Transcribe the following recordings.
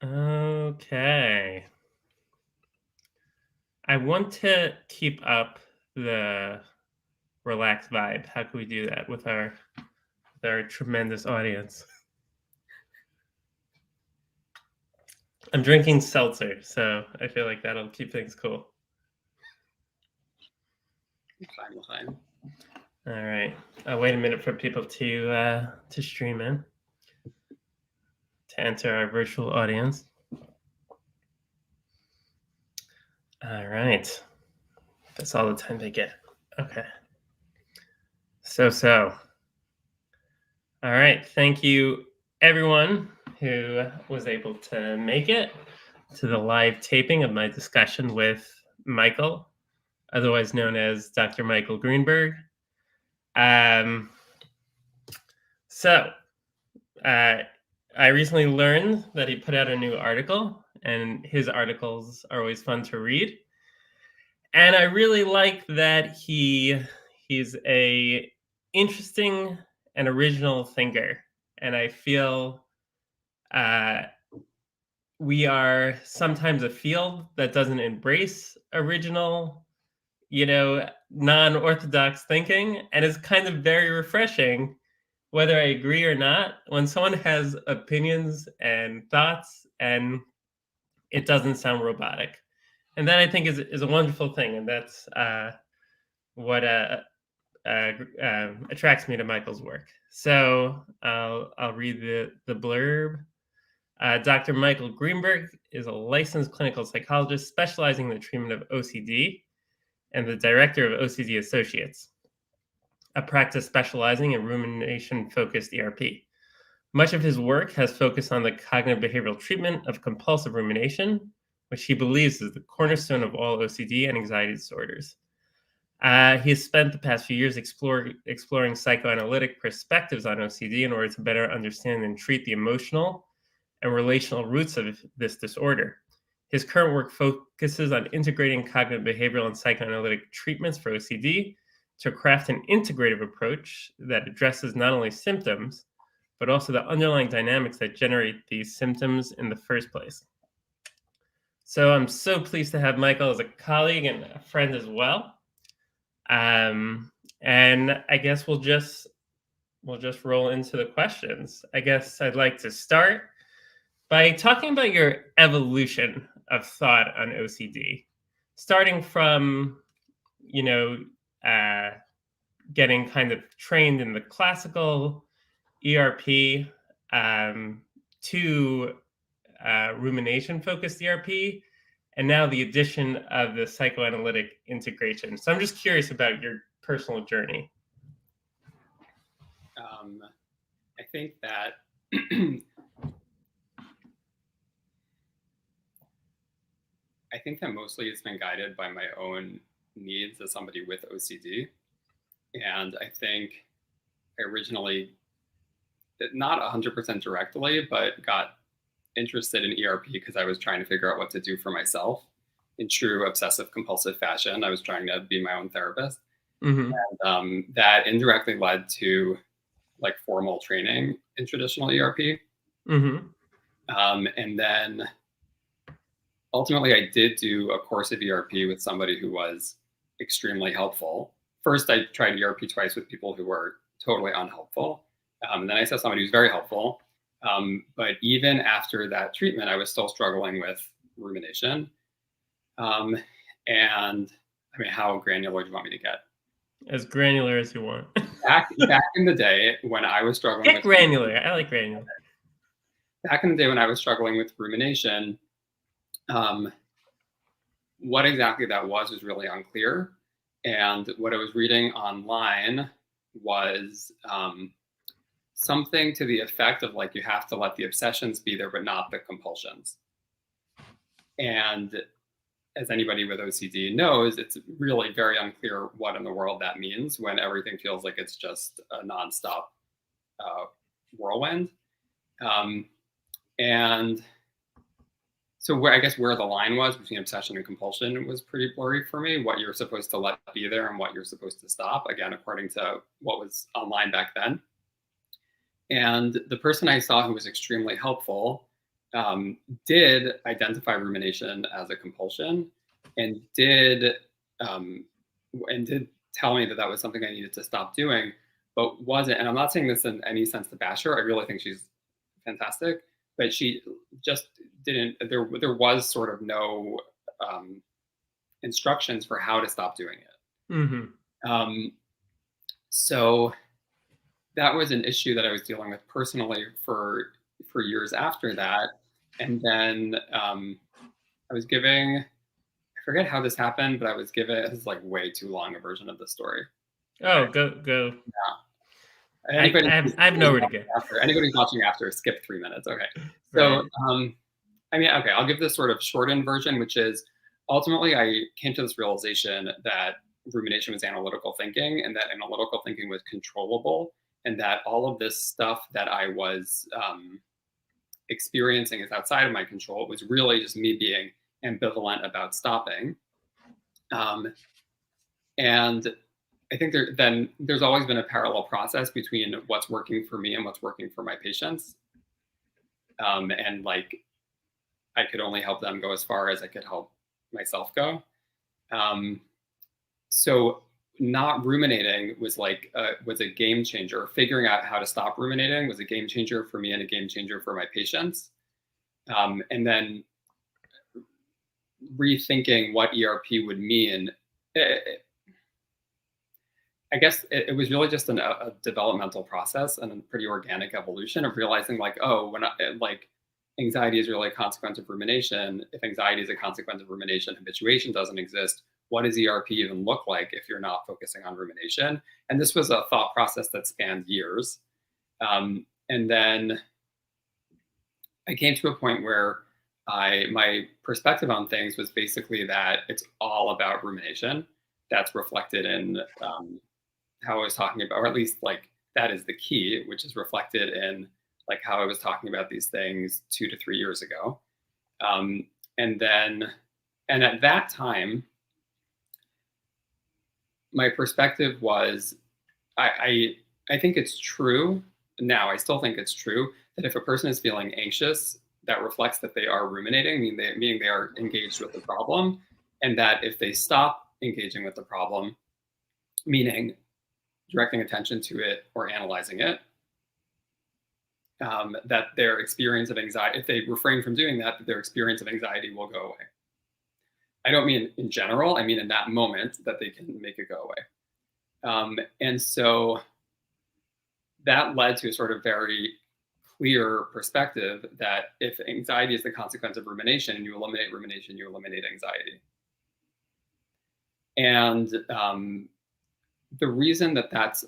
Okay. I want to keep up the relaxed vibe. How can we do that with our tremendous audience? I'm drinking seltzer, so I feel like that'll keep things cool. Fine. All right. I'll wait a minute for people to stream in, to enter our virtual audience. All right. That's all the time they get. Okay. So. All right. Thank you, everyone who was able to make it to the live taping of my discussion with Michael, otherwise known as Dr. Michael Greenberg. Um, so, I recently learned that he put out a new article, and his articles are always fun to read. And I really like that he's a interesting and original thinker, and I feel uh, we are sometimes a field that doesn't embrace original, non-orthodox thinking, and it's kind of very refreshing, whether I agree or not, when someone has opinions and thoughts and it doesn't sound robotic. And that I think is a wonderful thing, and that's what attracts me to Michael's work. So I'll read the blurb. Dr. Michael Greenberg is a licensed clinical psychologist specializing in the treatment of OCD and the director of OCD Associates, a practice specializing in rumination-focused ERP. Much of his work has focused on the cognitive behavioral treatment of compulsive rumination, which he believes is the cornerstone of all OCD and anxiety disorders. He has spent the past few years exploring psychoanalytic perspectives on OCD in order to better understand and treat the emotional and relational roots of this disorder. His current work focuses on integrating cognitive behavioral and psychoanalytic treatments for OCD to craft an integrative approach that addresses not only symptoms, but also the underlying dynamics that generate these symptoms in the first place. So I'm so pleased to have Michael as a colleague and a friend as well. And I guess we'll just roll into the questions. I guess I'd like to start by talking about your evolution of thought on OCD, starting from, getting kind of trained in the classical ERP to rumination-focused ERP, and now the addition of the psychoanalytic integration. So I'm just curious about your personal journey. I think that mostly it's been guided by my own needs as somebody with OCD. And I think I originally, not 100% directly, but got interested in ERP because I was trying to figure out what to do for myself in true obsessive compulsive fashion. I was trying to be my own therapist. Mm-hmm. And that indirectly led to like formal training in traditional ERP. Mm-hmm. And then ultimately I did do a course of ERP with somebody who was extremely helpful. First, I tried ERP twice with people who were totally unhelpful. And then I saw somebody who's very helpful. But even after that treatment, I was still struggling with rumination. And I mean, how granular do you want me to get? As granular as you want. Back in the day when I was struggling Get granular. I like granular. Back in the day when I was struggling with rumination, what exactly that was really unclear. And what I was reading online was something to the effect of like, you have to let the obsessions be there, but not the compulsions. And as anybody with OCD knows, it's really very unclear what in the world that means when everything feels like it's just a nonstop whirlwind. And so I guess where the line was between obsession and compulsion was pretty blurry for me, what you're supposed to let be there and what you're supposed to stop, again, according to what was online back then. And the person I saw who was extremely helpful did identify rumination as a compulsion, and did tell me that that was something I needed to stop doing, but wasn't. And I'm not saying this in any sense to bash her. I really think she's fantastic, but she just didn't. There was sort of no instructions for how to stop doing it. Mm-hmm. So that was an issue that I was dealing with personally for years after that. And then I was giving, I forget how this happened, but I was given, this is like way too long a version of the story. Oh, go. Yeah. Anybody, I have nowhere to go. Anybody watching after, skip 3 minutes. Okay. So, right. I mean, okay, I'll give this sort of shortened version, which is ultimately I came to this realization that rumination was analytical thinking, and that analytical thinking was controllable, and that all of this stuff that I was experiencing is outside of my control. It was really just me being ambivalent about stopping. And I think there's always been a parallel process between what's working for me and what's working for my patients. And like, I could only help them go as far as I could help myself go. So not ruminating was like was a game changer. Figuring out how to stop ruminating was a game changer for me and a game changer for my patients. And then rethinking what ERP would mean. I guess it was really just a developmental process and a pretty organic evolution of realizing like, oh, like anxiety is really a consequence of rumination. If anxiety is a consequence of rumination, habituation doesn't exist. What does ERP even look like if you're not focusing on rumination? And this was a thought process that spanned years. And then I came to a point where my perspective on things was basically that it's all about rumination. That's reflected in how I was talking about, or at least like that is the key, which is reflected in like how I was talking about these things 2 to 3 years ago. And at that time, my perspective was, I think it's true now. I still think it's true that if a person is feeling anxious, that reflects that they are ruminating, meaning they are engaged with the problem, and that if they stop engaging with the problem, meaning directing attention to it or analyzing it, that their experience of anxiety, if they refrain from doing that, their experience of anxiety will go away. I don't mean in general, I mean in that moment that they can make it go away. And so that led to a sort of very clear perspective that if anxiety is the consequence of rumination and you eliminate rumination, you eliminate anxiety. And the reason that that's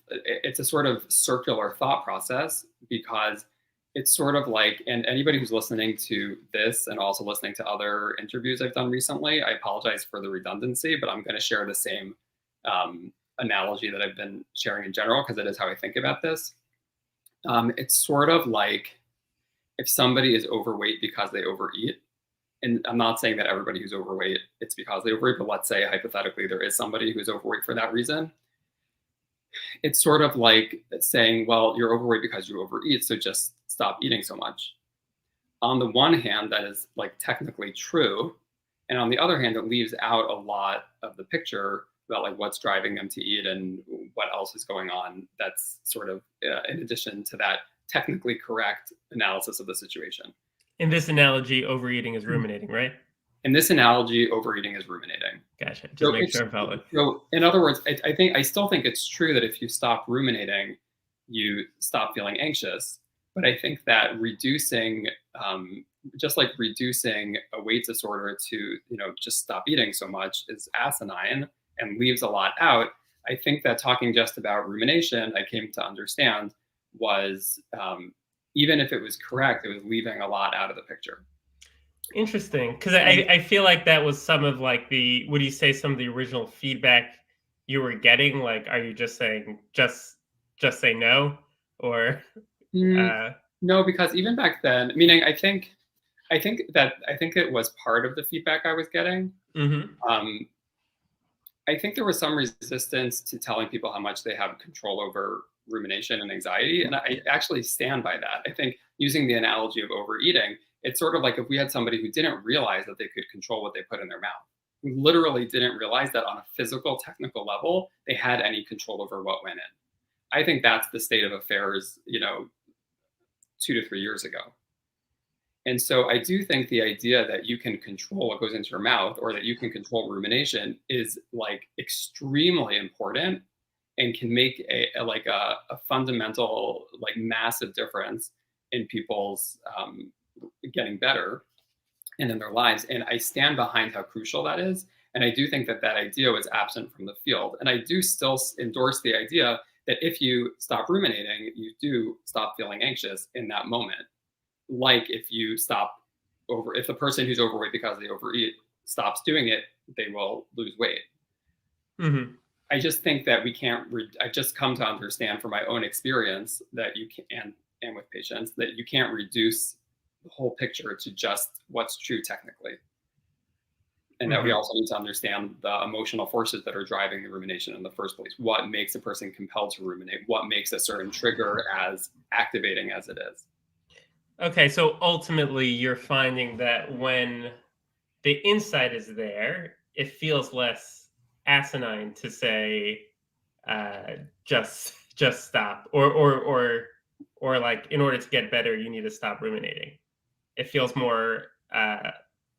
it's a sort of circular thought process, because it's sort of like, and anybody who's listening to this and also listening to other interviews I've done recently, I apologize for the redundancy, but I'm going to share the same analogy that I've been sharing in general, because it is how I think about this. It's sort of like if somebody is overweight because they overeat, and I'm not saying that everybody who's overweight, it's because they overeat, but let's say hypothetically there is somebody who's overweight for that reason. It's sort of like saying, well, you're overweight because you overeat, so just stop eating so much. On the one hand, that is like technically true. And on the other hand, it leaves out a lot of the picture about like what's driving them to eat and what else is going on. That's sort of in addition to that technically correct analysis of the situation. In this analogy, overeating is ruminating, right? In this analogy, overeating is ruminating. Gotcha. Just make sure I'm following. So in other words, I still think it's true that if you stop ruminating, you stop feeling anxious. But I think that reducing, just like reducing a weight disorder to, just stop eating so much is asinine and leaves a lot out. I think that talking just about rumination, I came to understand, was even if it was correct, it was leaving a lot out of the picture. Interesting, because I feel like that was some of like would you say some of the original feedback you were getting? Like, are you just saying just say no, or no? Because even back then, meaning I think it was part of the feedback I was getting. I think there was some resistance to telling people how much they have control over rumination and anxiety. And I actually stand by that. I think using the analogy of overeating, it's sort of like if we had somebody who didn't realize that they could control what they put in their mouth, who literally didn't realize that on a physical, technical level, they had any control over what went in. I think that's the state of affairs, 2 to 3 years ago. And so I do think the idea that you can control what goes into your mouth or that you can control rumination is like extremely important and can make a fundamental, like massive difference in people's getting better and in their lives. And I stand behind how crucial that is. And I do think that that idea was absent from the field. And I do still endorse the idea that if you stop ruminating, you do stop feeling anxious in that moment. Like if the person who's overweight because they overeat stops doing it, they will lose weight. Mm-hmm. I just think that we can't, I just come to understand from my own experience that you can, and with patients, that you can't reduce the whole picture to just what's true technically. And that we also need to understand the emotional forces that are driving the rumination in the first place. What makes a person compelled to ruminate? What makes a certain trigger as activating as it is? Okay, so ultimately you're finding that when the insight is there, it feels less asinine to say, just stop, or like in order to get better, you need to stop ruminating. It feels more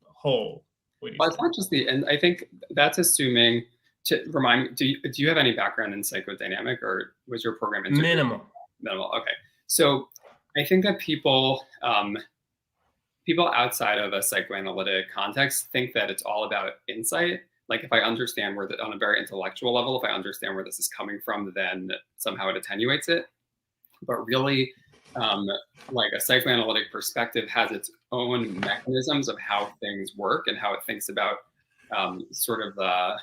whole. Well, it's not just and I think that's assuming. To remind me, do you have any background in psychodynamic, or was your program minimal? Minimal. Okay, so I think that people outside of a psychoanalytic context think that it's all about insight. Like if I understand on a very intellectual level, if I understand where this is coming from, then somehow it attenuates it. But really, like a psychoanalytic perspective has its own mechanisms of how things work and how it thinks about sort of the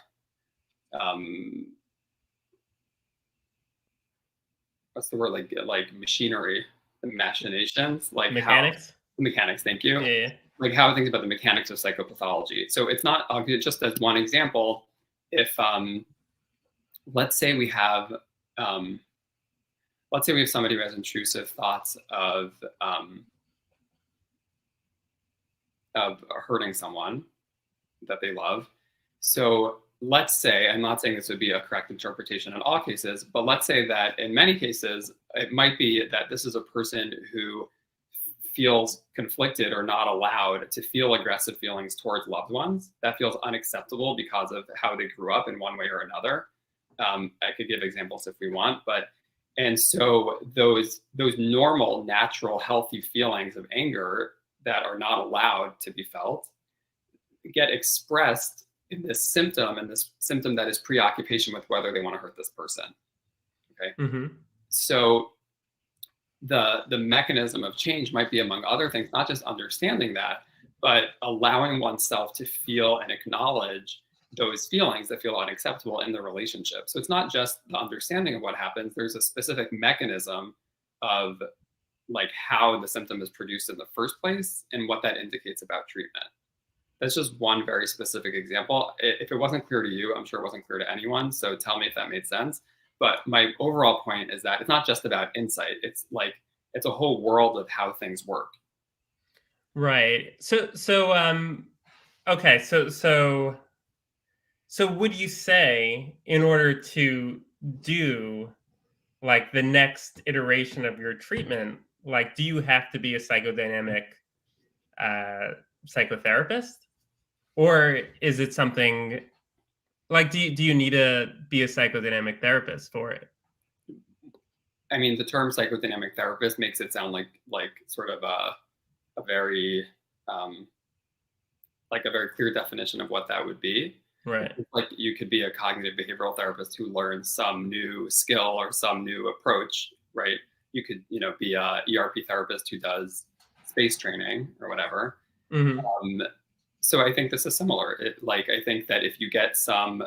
what's the word, like machinery, the machinations, like mechanics. Thank you. Yeah. Like how it thinks about the mechanics of psychopathology. So it's not, just as one example, if let's say we have somebody who has intrusive thoughts of hurting someone that they love. So let's say, I'm not saying this would be a correct interpretation in all cases, but let's say that in many cases, it might be that this is a person who feels conflicted or not allowed to feel aggressive feelings towards loved ones. That feels unacceptable because of how they grew up in one way or another. I could give examples if we want, and so those normal, natural, healthy feelings of anger that are not allowed to be felt get expressed in this symptom, that is preoccupation with whether they want to hurt this person. Okay. Mm-hmm. So the mechanism of change might be, among other things, not just understanding that, but allowing oneself to feel and acknowledge those feelings that feel unacceptable in the relationship. So it's not just the understanding of what happens. There's a specific mechanism of like how the symptom is produced in the first place and what that indicates about treatment. That's just one very specific example. If it wasn't clear to you, I'm sure it wasn't clear to anyone. So tell me if that made sense. But my overall point is that it's not just about insight. It's a whole world of how things work. Right. Okay. So would you say in order to do like the next iteration of your treatment, like, do you have to be a psychodynamic psychotherapist? Or is it something like, do you need to be a psychodynamic therapist for it? I mean, the term psychodynamic therapist makes it sound like sort of a very like a very clear definition of what that would be. Right. It's like you could be a cognitive behavioral therapist who learns some new skill or some new approach, right? You could, be a ERP therapist who does space training or whatever. Mm-hmm. So I think this is similar. I think that if you get some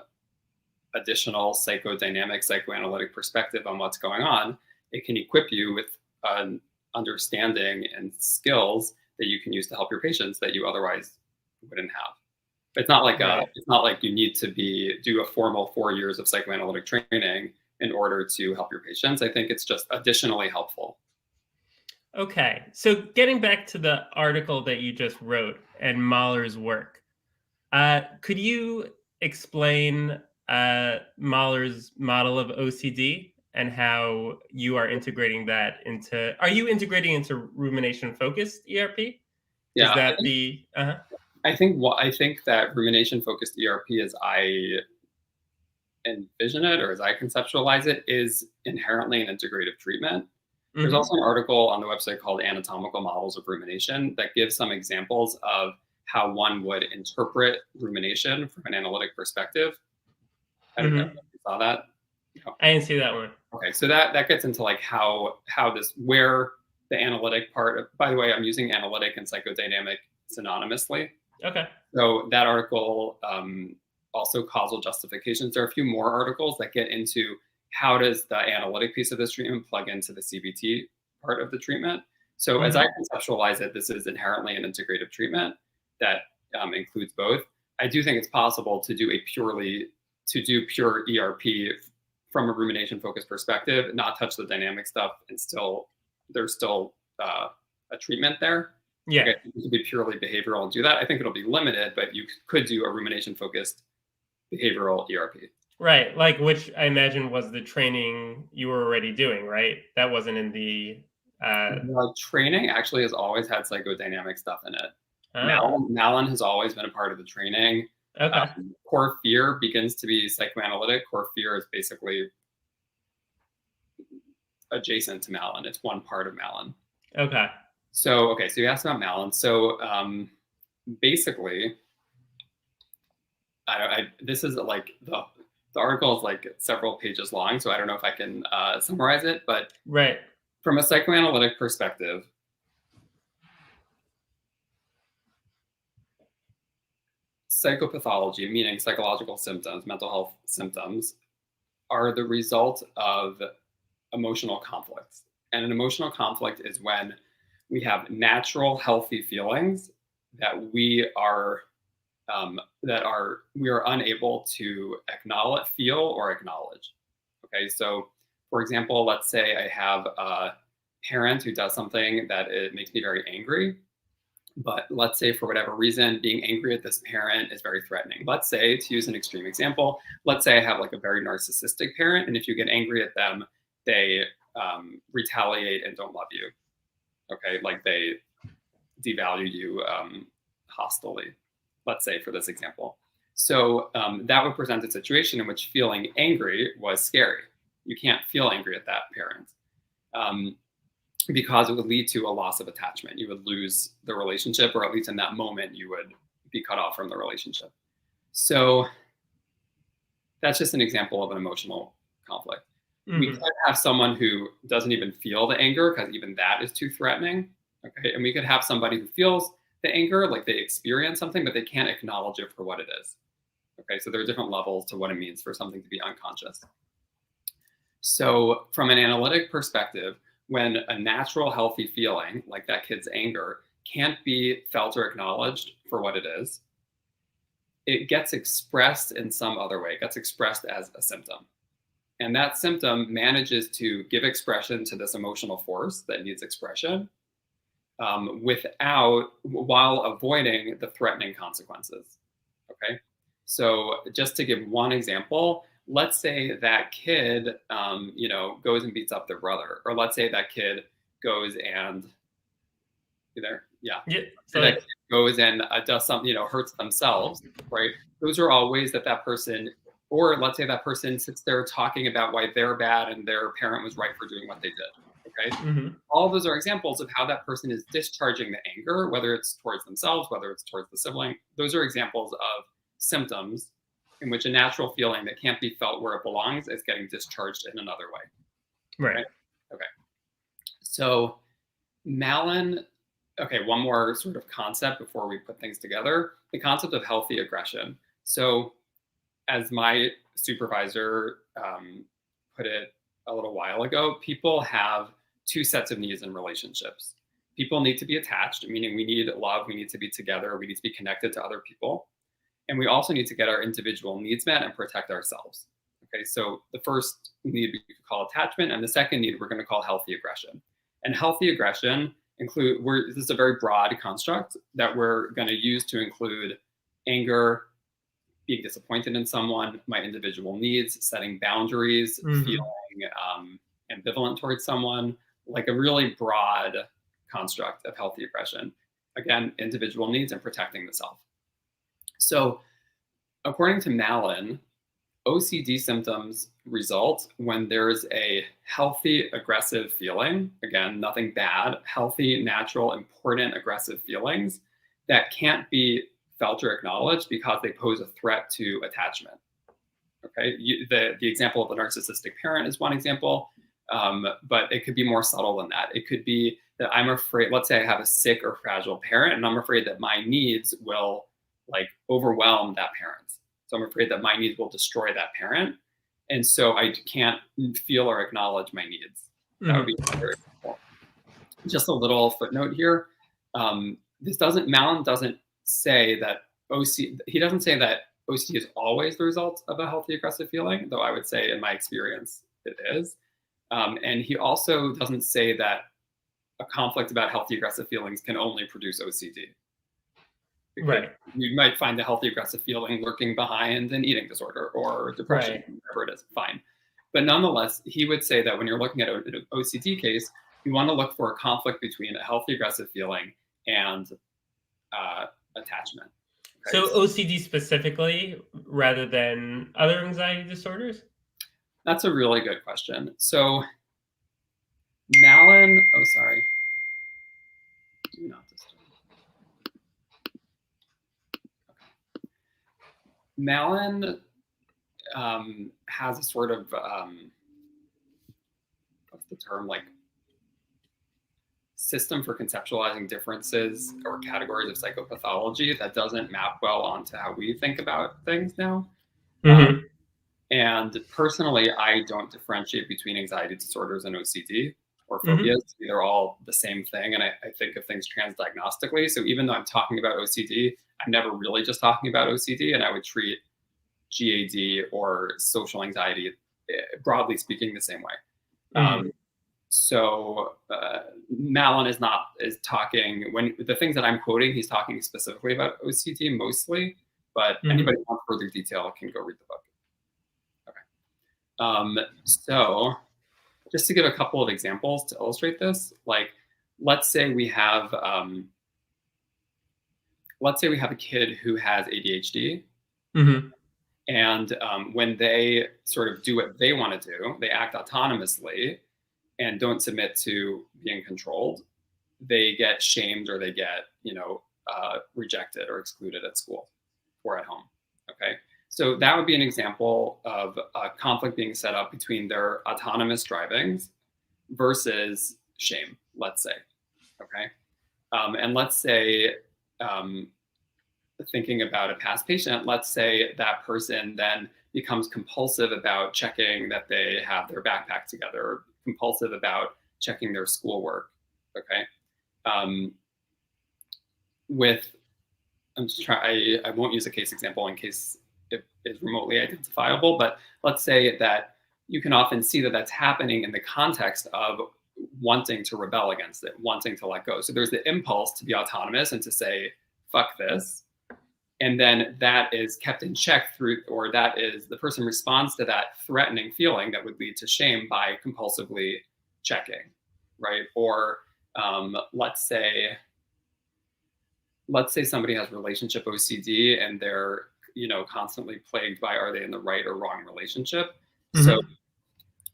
additional psychodynamic, psychoanalytic perspective on what's going on, it can equip you with an understanding and skills that you can use to help your patients that you otherwise wouldn't have. It's not like it's not like you need to do a formal 4 years of psychoanalytic training in order to help your patients. I think it's just additionally helpful. Okay, so getting back to the article that you just wrote and Mahler's work, could you explain Mahler's model of OCD and how you are integrating that into? Are you integrating into rumination-focused ERP? Is Yeah, that the? I think that rumination-focused ERP, as I envision it or as I conceptualize it, is inherently an integrative treatment. There's also an article on the website called Anatomical Models of Rumination that gives some examples of how one would interpret rumination from an analytic perspective. I don't know if you saw that. No. I didn't see that one. Okay, so that gets into like how this, where the analytic part of, by the way, I'm using analytic and psychodynamic synonymously. Okay. So that article, also causal justifications. There are a few more articles that get into how does the analytic piece of this treatment plug into the CBT part of the treatment. So as I conceptualize it, this is inherently an integrative treatment that includes both. I do think it's possible to do pure ERP from a rumination-focused perspective, not touch the dynamic stuff, and there's still a treatment there. Yeah, okay, you could be purely behavioral and do that. I think it'll be limited, but you could do a rumination-focused behavioral ERP. right. Like, which I imagine was the training you were already doing, right? That wasn't in the. Training actually has always had psychodynamic stuff in it. Oh. Malin has always been a part of the training. Okay. Core fear begins to be psychoanalytic. Core fear is basically adjacent to Malin. It's one part of Malin. Okay. So you asked about Malin. So basically, this is like the article is like several pages long, so I don't know if I can summarize it, but right. From a psychoanalytic perspective, psychopathology, meaning psychological symptoms, mental health symptoms, are the result of emotional conflicts. And an emotional conflict is when we have natural, healthy feelings that we are unable to feel or acknowledge. Okay, so for example, let's say I have a parent who does something that it makes me very angry. But let's say for whatever reason, being angry at this parent is very threatening. Let's say, to use an extreme example, let's say I have like a very narcissistic parent, and if you get angry at them, they retaliate and don't love you. Okay, like they devalue you hostilely, let's say for this example. So that would present a situation in which feeling angry was scary. You can't feel angry at that parent. Because it would lead to a loss of attachment. You would lose the relationship, or at least in that moment, you would be cut off from the relationship. So that's just an example of an emotional conflict. Mm-hmm. We could have someone who doesn't even feel the anger, because even that is too threatening. Okay, and we could have somebody who feels the anger, like they experience something, but they can't acknowledge it for what it is. Okay, so there are different levels to what it means for something to be unconscious. So from an analytic perspective, when a natural, healthy feeling, like that kid's anger, can't be felt or acknowledged for what it is, it gets expressed in some other way. It gets expressed as a symptom. And that symptom manages to give expression to this emotional force that needs expression while avoiding the threatening consequences. Okay? So just to give one example, let's say that kid, goes and beats up their brother, or let's say that kid goes and, you there? Yeah. So that kid goes and does something, hurts themselves, right? Those are all ways that person, or let's say that person sits there talking about why they're bad and their parent was right for doing what they did. Okay. Mm-hmm. All those are examples of how that person is discharging the anger, whether it's towards themselves, whether it's towards the sibling. Those are examples of symptoms in which a natural feeling that can't be felt where it belongs is getting discharged in another way. Right. Okay. So Malin, one more sort of concept before we put things together, the concept of healthy aggression. So as my supervisor put it a little while ago, people have two sets of needs in relationships. People need to be attached, meaning we need love, we need to be together, we need to be connected to other people. And we also need to get our individual needs met and protect ourselves. Okay, so the first need we could call attachment, and the second need we're going to call healthy aggression. And healthy aggression this is a very broad construct that we're going to use to include anger, being disappointed in someone, my individual needs, setting boundaries, feeling ambivalent towards someone, like a really broad construct of healthy aggression. Again, individual needs and protecting the self. So according to Malin, OCD symptoms result when there's a healthy aggressive feeling, again, nothing bad, healthy, natural, important aggressive feelings that can't be felt or acknowledged because they pose a threat to attachment. Okay, the example of a narcissistic parent is one example, but it could be more subtle than that. It could be that I'm afraid, let's say I have a sick or fragile parent, and I'm afraid that my needs will like overwhelm that parent. So I'm afraid that my needs will destroy that parent. And so I can't feel or acknowledge my needs. That would be another example. Just a little footnote here. Malin doesn't say that he doesn't say that OCD is always the result of a healthy aggressive feeling, though I would say in my experience it is. And he also doesn't say that a conflict about healthy aggressive feelings can only produce OCD. Right. You might find a healthy aggressive feeling lurking behind an eating disorder or depression, whatever it is, fine. But nonetheless, he would say that when you're looking at an OCD case, you want to look for a conflict between a healthy aggressive feeling and attachment. Okay? So OCD specifically rather than other anxiety disorders? That's a really good question. So Malin, do not disturb. Malin has a sort of, what's the term, like system for conceptualizing differences or categories of psychopathology that doesn't map well onto how we think about things now. And personally, I don't differentiate between anxiety disorders and OCD or phobias. They're all the same thing. And I think of things transdiagnostically. So even though I'm talking about OCD, I'm never really just talking about OCD, and I would treat GAD or social anxiety, broadly speaking, the same way. So Malin is talking, when the things that I'm quoting, he's talking specifically about OCD mostly, but anybody who wants further detail can go read the book. Okay. So just to give a couple of examples to illustrate this, like let's say we have a kid who has ADHD, and when they sort of do what they want to do, they act autonomously and don't submit to being controlled, they get shamed or they get, rejected or excluded at school or at home. Okay. So that would be an example of a conflict being set up between their autonomous drivings versus shame, let's say. Okay. And let's say, thinking about a past patient, let's say that person then becomes compulsive about checking that they have their backpack together, or compulsive about checking their schoolwork. Okay. I won't use a case example in case it is remotely identifiable, but let's say that you can often see that that's happening in the context of wanting to rebel against it, wanting to let go. So there's the impulse to be autonomous and to say, fuck this. And then that is kept in check the person responds to that threatening feeling that would lead to shame by compulsively checking, right? Or let's say somebody has relationship OCD and they're, constantly plagued by, are they in the right or wrong relationship? So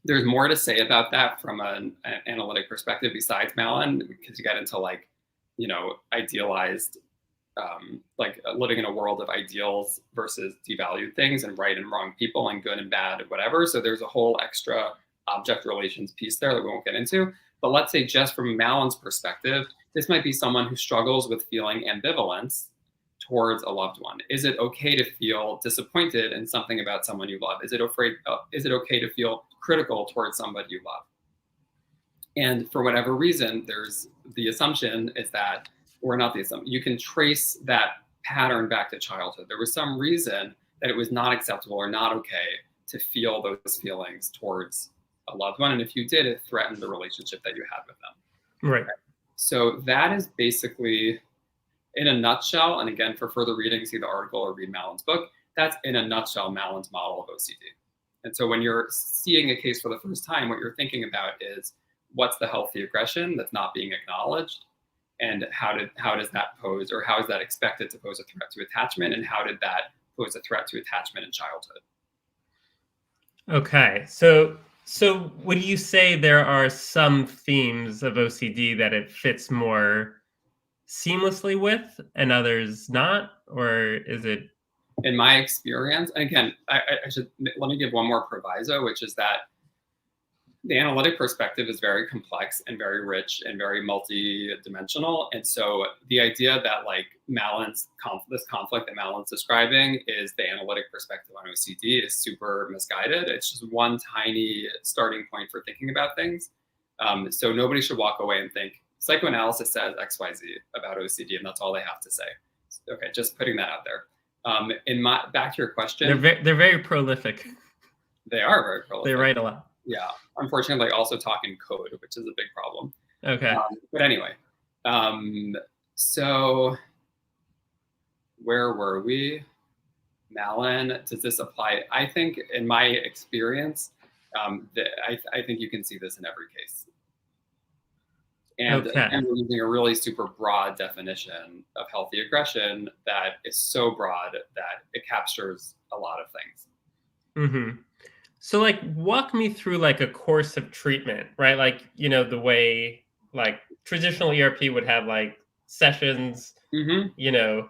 there's more to say about that from an analytic perspective besides Malin, because you get into idealized, living in a world of ideals versus devalued things and right and wrong people and good and bad and whatever. So there's a whole extra object relations piece there that we won't get into. But let's say just from Malin's perspective, this might be someone who struggles with feeling ambivalence towards a loved one. Is it okay to feel disappointed in something about someone you love? Is it okay to feel critical towards somebody you love? And for whatever reason, there's the assumption is that, or not the assumption, you can trace that pattern back to childhood. There was some reason that it was not acceptable or not okay to feel those feelings towards a loved one. And if you did, it threatened the relationship that you had with them. Right. Okay? So that is basically, in a nutshell, and again, for further reading, see the article or read Malin's book, that's in a nutshell Malin's model of OCD. And so when you're seeing a case for the first time, what you're thinking about is, what's the healthy aggression that's not being acknowledged? And how does that pose, or how is that expected to pose a threat to attachment? And how did that pose a threat to attachment in childhood? Okay. So would you say there are some themes of OCD that it fits more seamlessly with and others not? Or is it? In my experience, and again, I should, let me give one more proviso, which is that the analytic perspective is very complex and very rich and very multi-dimensional. And so the idea that like this conflict that Malin's describing is the analytic perspective on OCD is super misguided. It's just one tiny starting point for thinking about things. So nobody should walk away and think psychoanalysis says XYZ about OCD and that's all they have to say. Okay, just putting that out there. Back to your question. They're very prolific. They are very prolific. They write a lot. Yeah, unfortunately, also talk in code, which is a big problem. Okay. But anyway, so where were we? Malin, does this apply? I think, in my experience, I think you can see this in every case. And, okay. And we're using a really super broad definition of healthy aggression that is so broad that it captures a lot of things. Mm-hmm. So like walk me through like a course of treatment, right? Like, you know, the way like traditional ERP would have like sessions, mm-hmm. you know,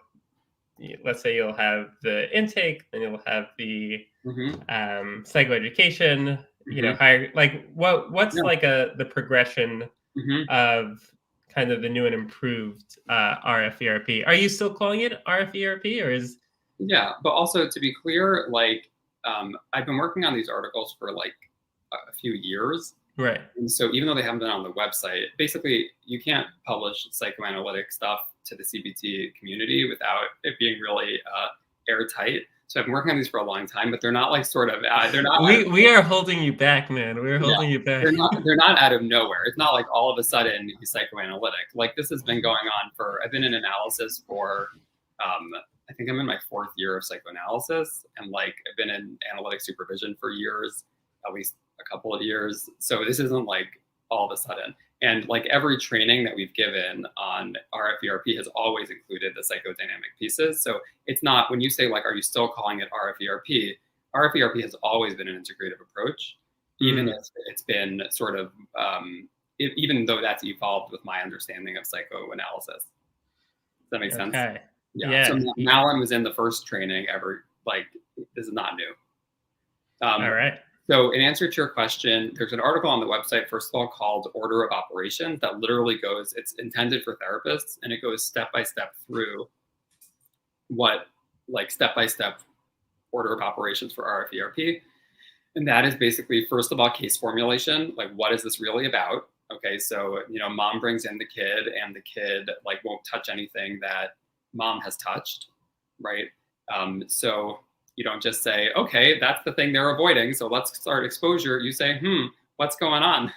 let's say you'll have the intake, then you'll have the mm-hmm. Psychoeducation, mm-hmm. you know, higher, like what's like the progression mm-hmm. of kind of the new and improved RFPRP? Are you still calling it RFPRP or is? Yeah, but also to be clear, like, I've been working on these articles for like a few years. Right. And so even though they haven't been on the website, basically you can't publish psychoanalytic stuff to the CBT community without it being really airtight. So I've been working on these for a long time, but they're not like sort of, they're not. We are holding you back, man. We're holding you back. They're not out of nowhere. It's not like all of a sudden he's psychoanalytic. Like this has been going on I've been in analysis for, I think I'm in my 4th year of psychoanalysis, and like I've been in analytic supervision for years, at least a couple of years. So this isn't like all of a sudden. And like every training that we've given on RFPRP has always included the psychodynamic pieces. So it's not, when you say like, are you still calling it RFPRP? RFPRP has always been an integrative approach, even if it's been sort of, even though that's evolved with my understanding of psychoanalysis. Does that make sense? Okay. Yeah. So Malin was in the first training ever. Like, this is not new. All right. So in answer to your question, there's an article on the website, first of all, called Order of Operations that literally goes, it's intended for therapists, and it goes step by step through what, like step-by-step order of operations for RFPRP. And that is basically, first of all, case formulation. Like, what is this really about? Okay, so, you know, mom brings in the kid and the kid like won't touch anything that mom has touched, right? So you don't just say, okay, that's the thing they're avoiding, so let's start exposure. You say, what's going on?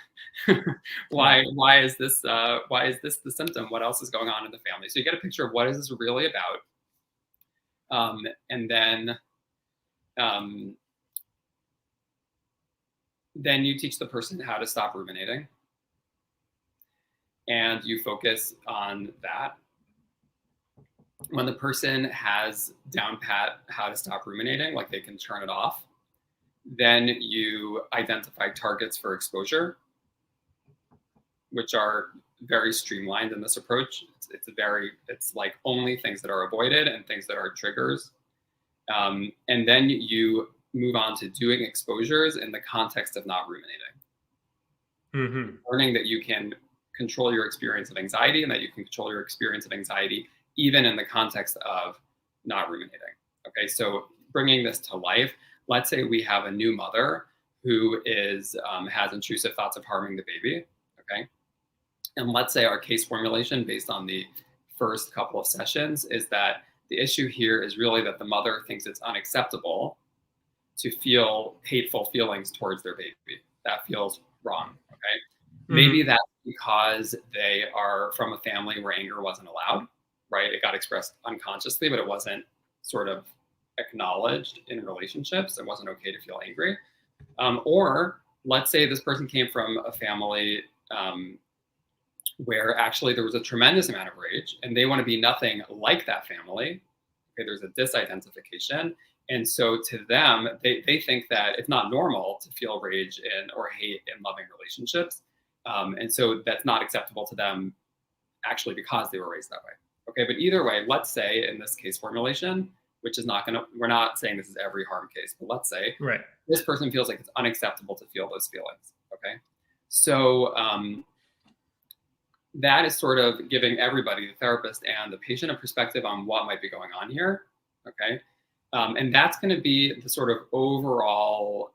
why is this the symptom? What else is going on in the family? So you get a picture of what is this really about, and then you teach the person how to stop ruminating, and you focus on that. When the person has down pat how to stop ruminating, like they can turn it off, then you identify targets for exposure, which are very streamlined in this approach. It's like only things that are avoided and things that are triggers. And then you move on to doing exposures in the context of not ruminating. Learning that you can control your experience of anxiety and that you can control your experience of anxiety even in the context of not ruminating. Okay, so bringing this to life, let's say we have a new mother who has intrusive thoughts of harming the baby, okay? And let's say our case formulation based on the first couple of sessions is that the issue here is really that the mother thinks it's unacceptable to feel hateful feelings towards their baby. That feels wrong, okay? Mhm. Maybe that's because they are from a family where anger wasn't allowed, right? It got expressed unconsciously, but it wasn't sort of acknowledged in relationships. It wasn't okay to feel angry. Or let's say this person came from a family where actually there was a tremendous amount of rage and they want to be nothing like that family. Okay, there's a disidentification. And so to them, they think that it's not normal to feel rage or hate in loving relationships. And so that's not acceptable to them actually because they were raised that way. Okay, but either way, let's say in this case formulation, which is not going to, we're not saying this is every harm case, but let's say Right. this person feels like it's unacceptable to feel those feelings. Okay, so that is sort of giving everybody, the therapist and the patient, a perspective on what might be going on here. Okay, and that's going to be the sort of overall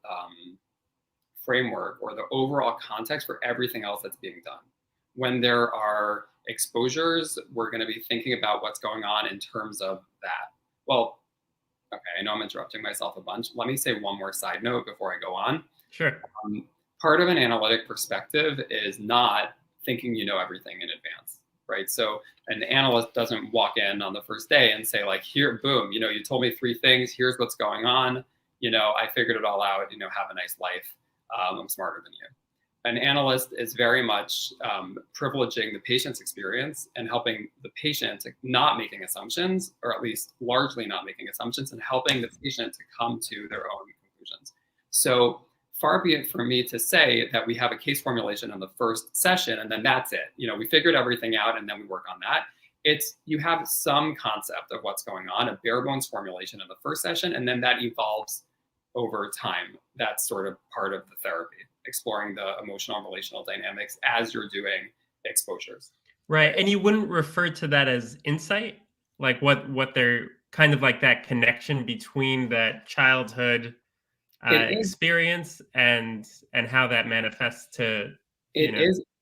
framework or the overall context for everything else that's being done. When there are exposures, we're going to be thinking about what's going on in terms of that. Well, okay, I know I'm interrupting myself a bunch. Let me say one more side note before I go on. Sure. Part of an analytic perspective is not thinking you know everything in advance, right? So an analyst doesn't walk in on the first day and say like, here, boom, you told me 3 things, here's what's going on, I figured it all out, have a nice life, I'm smarter than you. An analyst is very much privileging the patient's experience and helping the patient to not making assumptions, or at least largely not making assumptions, and helping the patient to come to their own conclusions. So far be it for me to say that we have a case formulation in the first session and then that's it. We figured everything out and then we work on that. You have some concept of what's going on, a bare bones formulation in the first session, and then that evolves over time. That's sort of part of the therapy, exploring the emotional and relational dynamics as you're doing exposures. Right. And you wouldn't refer to that as insight, like what they're kind of like that connection between that childhood experience and how that manifests to it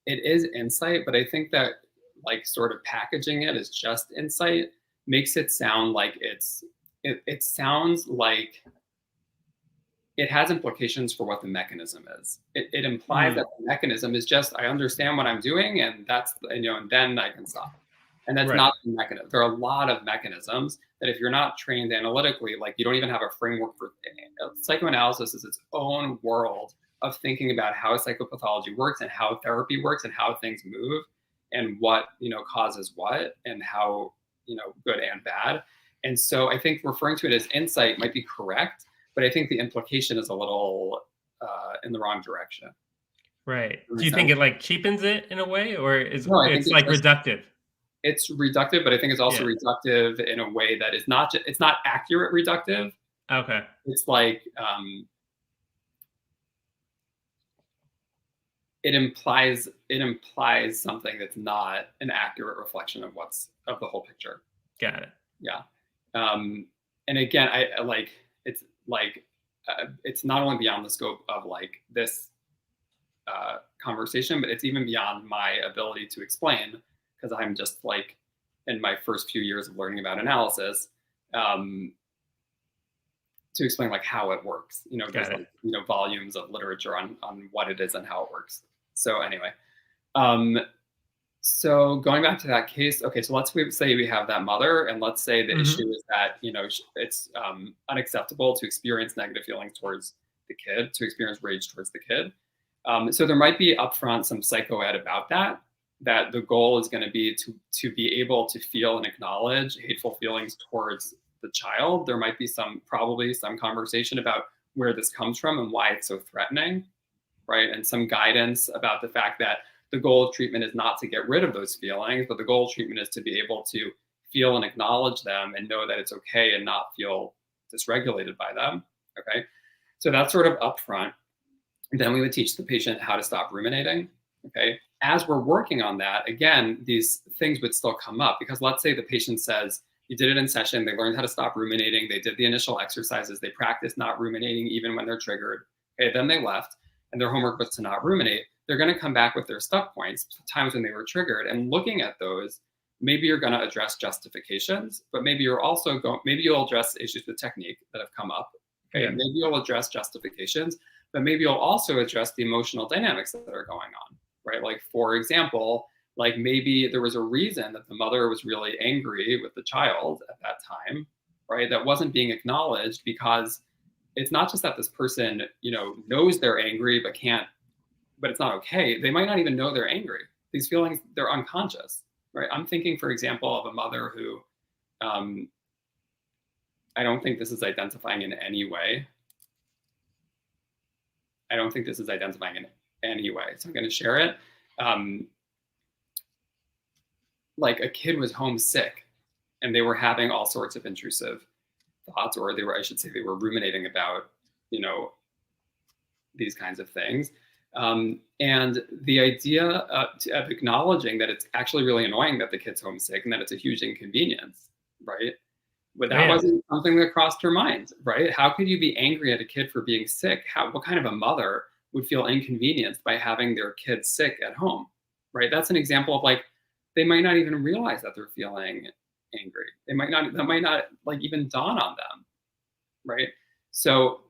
is insight, but I think that like sort of packaging it as just insight makes it sound like it sounds like it has implications for what the mechanism is. It implies that the mechanism is just, I understand what I'm doing and that's, and then I can stop. And that's not the mechanism. There are a lot of mechanisms that if you're not trained analytically, like you don't even have a framework for psychoanalysis is its own world of thinking about how psychopathology works and how therapy works and how things move and what, causes what and how, good and bad. And so I think referring to it as insight might be correct, but I think the implication is a little in the wrong direction. Right. Do you think it like cheapens it in a way, or it's like reductive? It's reductive, but I think it's also reductive in a way that is not it's not accurate reductive. Okay. It's like it implies something that's not an accurate reflection of the whole picture. Got it. Yeah. And again, I like it's not only beyond the scope of like this conversation, but it's even beyond my ability to explain, because I'm just like in my first few years of learning about analysis, to explain like how it works. There's like, volumes of literature on what it is and how it works. So anyway, so going back to that case, okay, so let's say we have that mother, and let's say the issue is that, it's unacceptable to experience negative feelings towards the kid, to experience rage towards the kid. So there might be upfront some psychoed about that the goal is going to be to be able to feel and acknowledge hateful feelings towards the child. There might be probably some conversation about where this comes from and why it's so threatening, right? And some guidance about the fact that the goal of treatment is not to get rid of those feelings, but the goal of treatment is to be able to feel and acknowledge them and know that it's okay and not feel dysregulated by them, okay? So that's sort of upfront. Then we would teach the patient how to stop ruminating, okay? As we're working on that, again, these things would still come up, because let's say the patient says, you did it in session, they learned how to stop ruminating, they did the initial exercises, they practiced not ruminating even when they're triggered, okay, then they left, and their homework was to not ruminate. They're gonna come back with their stuck points, times when they were triggered, and looking at those, maybe you're gonna address justifications, but maybe you'll address issues with technique that have come up, Right? Yeah. Maybe you'll address justifications, but maybe you'll also address the emotional dynamics that are going on, right? Like, for example, like maybe there was a reason that the mother was really angry with the child at that time, right? That wasn't being acknowledged, because it's not just that this person, knows they're angry but it's not okay. They might not even know they're angry. These feelings, they're unconscious, right? I'm thinking, for example, of a mother who, I don't think this is identifying in any way. I don't think this is identifying in any way. So I'm going to share it. Like, a kid was homesick and they were having all sorts of intrusive thoughts, or they were ruminating about, these kinds of things. And the idea of acknowledging that it's actually really annoying that the kid's homesick and that it's a huge inconvenience, right? But that wasn't something that crossed her mind, right? How could you be angry at a kid for being sick? What kind of a mother would feel inconvenienced by having their kid sick at home, right? That's an example of, like, they might not even realize that they're feeling angry. That might not like even dawn on them, right? So,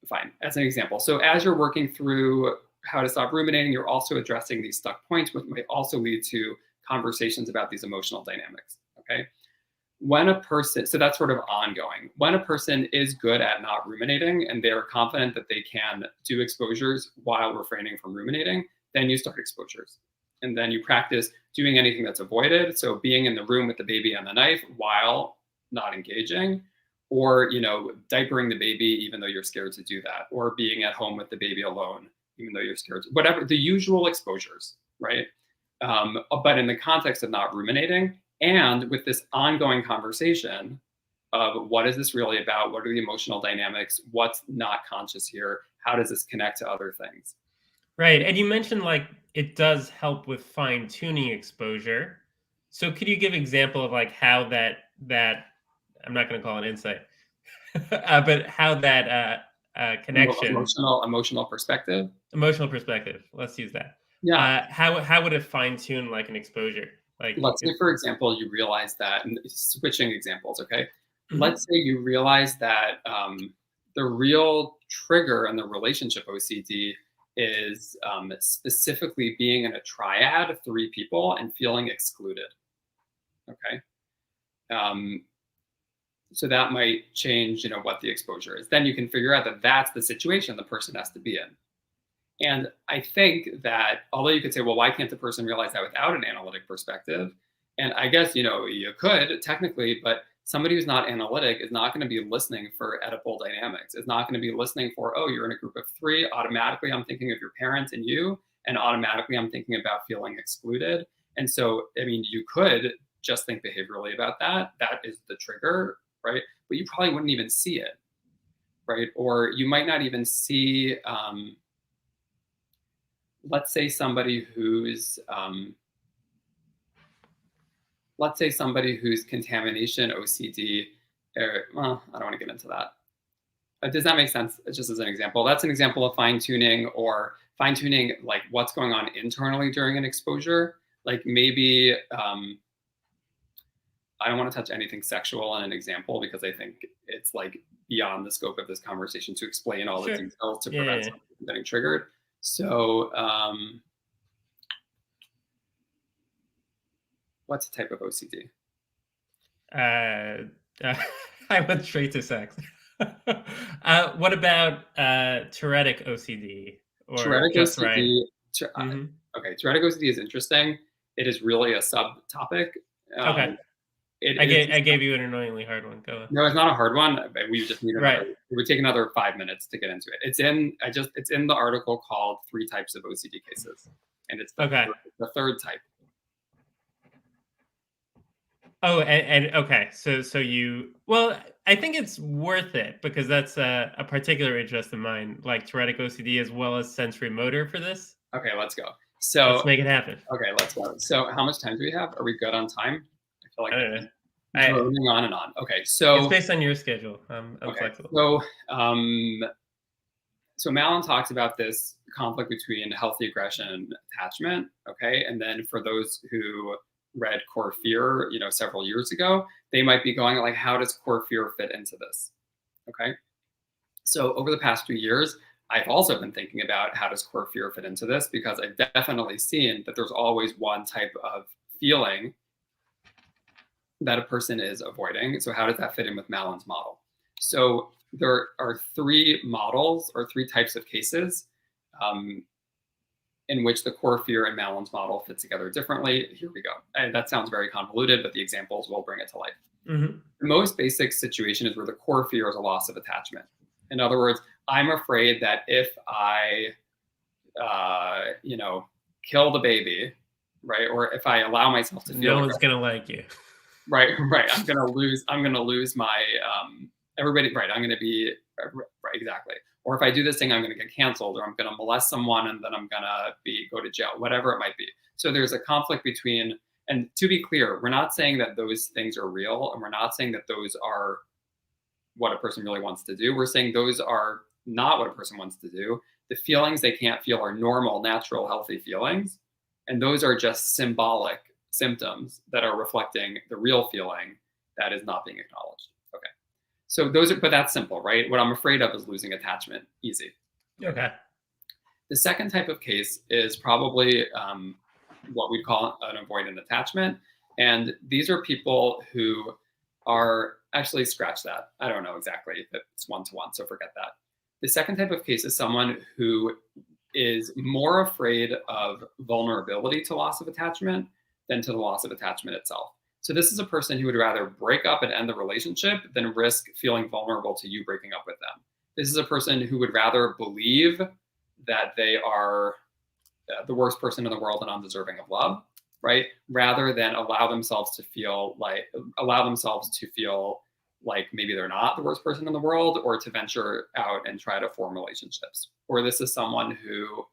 fine, as an example. So as you're working through how to stop ruminating, you're also addressing these stuck points, which might also lead to conversations about these emotional dynamics, okay? So that's sort of ongoing. When a person is good at not ruminating and they're confident that they can do exposures while refraining from ruminating, then you start exposures. And then you practice doing anything that's avoided. So being in the room with the baby and the knife while not engaging, or, diapering the baby even though you're scared to do that, or being at home with the baby alone even though you're scared, whatever, the usual exposures, right? But in the context of not ruminating, and with this ongoing conversation of what is this really about? What are the emotional dynamics? What's not conscious here? How does this connect to other things? Right. And you mentioned, like, it does help with fine tuning exposure. So could you give example of, like, how that I'm not going to call it insight, but how that connection, Emotional perspective. emotional perspective, let's use that. Yeah. How would it fine tune, like, an exposure? Like, Let's say, for example, you realize that, and switching examples, okay? Mhm. Let's say you realize that the real trigger in the relationship OCD is specifically being in a triad of 3 people and feeling excluded, okay? So that might change, what the exposure is. Then you can figure out that that's the situation the person has to be in. And I think that, although you could say, well, why can't the person realize that without an analytic perspective? And I guess, you could technically, but somebody who's not analytic is not going to be listening for Oedipal dynamics. Is not going to be listening for, oh, you're in a group of 3. Automatically, I'm thinking of your parent and you, and automatically I'm thinking about feeling excluded. And so, I mean, you could just think behaviorally about that. That is the trigger, right? But you probably wouldn't even see it, right? Or you might not even see, let's say somebody who's contamination OCD, well, I don't want to get into that. Does that make sense? It's just as an example. That's an example of fine tuning, or fine tuning, like, what's going on internally during an exposure. Like, maybe, I don't want to touch anything sexual in an example, because I think it's, like, beyond the scope of this conversation to explain all the details to prevent someone from getting triggered. So, what's the type of OCD? I went straight to sex. What about Tourettic OCD or Tourettic just OCD. right? Okay, Tourettic OCD is interesting. It is really a subtopic. Okay. I gave you an annoyingly hard one. Go on. No, it's not a hard one. We just need Right. it would take another 5 minutes to get into it. It's in the article called 3 Types of OCD Cases, and it's the third type. Oh, and okay, so well, I think it's worth it, because that's a particular interest of mine, like Tourettic OCD as well as sensory motor for this. Okay, let's go. So let's make it happen. Okay, let's go. So how much time do we have? Are we good on time? I feel like I don't know. Droning on and on. Okay, so it's based on your schedule. I'm flexible. So Malin talks about this conflict between healthy aggression and attachment. Okay, and then for those who read Core Fear, several years ago, they might be going like, how does Core Fear fit into this? Okay, So over the past few years, I've also been thinking about how does core fear fit into this, because I've definitely seen that there's always one type of feeling that a person is avoiding. So how does that fit in with Malin's model? So there are three models or three types of cases in which the core fear and Malin's model fit together differently. Here we go. That sounds very convoluted, but the examples will bring it to life. Mm-hmm. The most basic situation is where the core fear is a loss of attachment. In other words, I'm afraid that if I, kill the baby, right, or if I allow myself to feel, no one's gonna like you. Right. I'm gonna lose my everybody. Right. I'm gonna be right, exactly. Or if I do this thing, I'm gonna get canceled, or I'm gonna molest someone, and then I'm gonna go to jail, whatever it might be. So there's a conflict between. And to be clear, we're not saying that those things are real, and we're not saying that those are what a person really wants to do. We're saying those are not what a person wants to do. The feelings they can't feel are normal, natural, healthy feelings. And those are just symbolic symptoms that are reflecting the real feeling that is not being acknowledged. Okay. So but that's simple, right? What I'm afraid of is losing attachment. Easy. Okay. The second type of case is probably what we'd call an avoidant attachment. And these are people who are actually, scratch that. I don't know exactly if it's one-to-one, so forget that. The second type of case is someone who is more afraid of vulnerability to loss of attachment than to the loss of attachment itself. So this is a person who would rather break up and end the relationship than risk feeling vulnerable to you breaking up with them. This is a person who would rather believe that they are the worst person in the world and undeserving of love, right? Rather than allow themselves to feel like maybe they're not the worst person in the world, or to venture out and try to form relationships. Or this is someone who,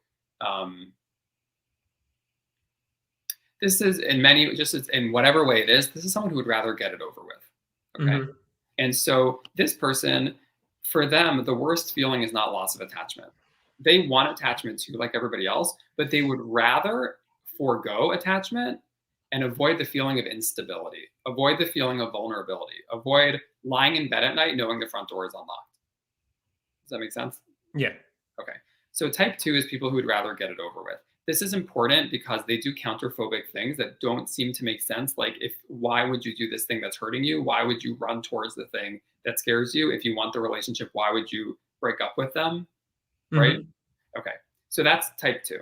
this is in whatever way it is, this is someone who would rather get it over with. Okay. Mm-hmm. And so this person, for them, the worst feeling is not loss of attachment. They want attachment too, like everybody else, but they would rather forego attachment and avoid the feeling of instability, avoid the feeling of vulnerability, avoid lying in bed at night knowing the front door is unlocked. Does that make sense? Yeah. Okay. So type 2 is people who would rather get it over with. This is important because they do counterphobic things that don't seem to make sense. Like, why would you do this thing that's hurting you? Why would you run towards the thing that scares you? If you want the relationship, why would you break up with them? Right? Mm-hmm. Okay. So that's type 2.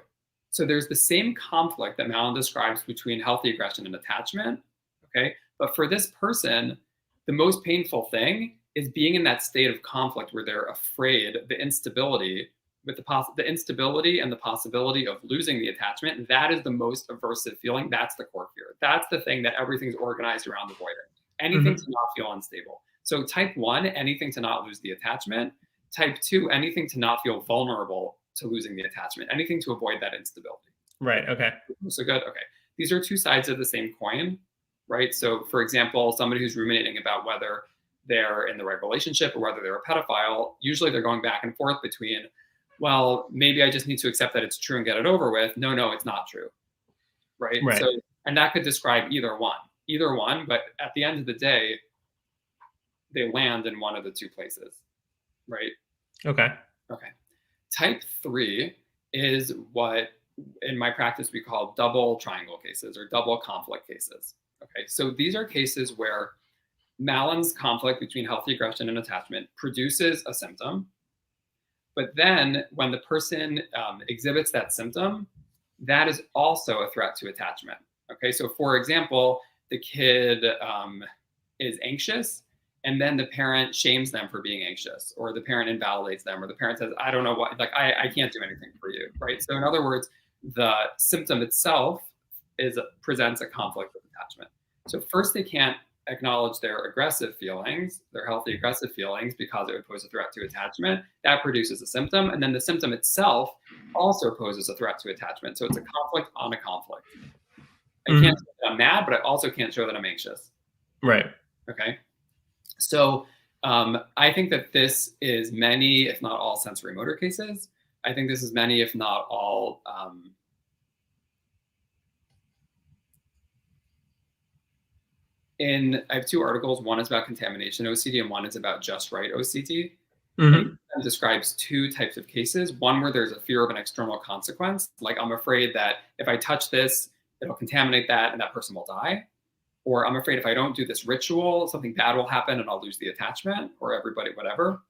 So there's the same conflict that Malin describes between healthy aggression and attachment. Okay. But for this person, the most painful thing is being in that state of conflict where they're afraid, the instability and the possibility of losing the attachment. That is the most aversive feeling. That's the core fear. That's the thing that everything's organized around avoiding. Anything to not feel unstable. So type 1, anything to not lose the attachment. Type 2, anything to not feel vulnerable to losing the attachment, anything to avoid that instability. Right. Okay. So good. Okay. These are two sides of the same coin, right? So for example, somebody who's ruminating about whether they're in the right relationship or whether they're a pedophile, usually they're going back and forth between, well, maybe I just need to accept that it's true and get it over with. No, it's not true. Right. So, and that could describe either one, but at the end of the day, they land in one of the two places. Right. Okay. Type 3 is what in my practice we call double triangle cases or double conflict cases. Okay, so these are cases where Malin's conflict between healthy aggression and attachment produces a symptom, but then when the person exhibits that symptom, that is also a threat to attachment. Okay, so for example, the kid is anxious, and then the parent shames them for being anxious, or the parent invalidates them, or the parent says, I don't know what, like, I can't do anything for you, right? So in other words, the symptom itself presents a conflict with attachment. So first, they can't acknowledge their aggressive feelings, their healthy aggressive feelings, because it would pose a threat to attachment. That produces a symptom. And then the symptom itself also poses a threat to attachment. So it's a conflict on a conflict. I can't show that I'm mad, but I also can't show that I'm anxious. Right. Okay. So I think that this is many, if not all, sensory motor cases. I think this is many, if not all, I have two articles. One is about contamination OCD and one is about just right OCD. Mm-hmm. describes two types of cases. One where there's a fear of an external consequence, like I'm afraid that if I touch this, it'll contaminate that and that person will die. Or I'm afraid if I don't do this ritual, something bad will happen and I'll lose the attachment, or everybody, whatever.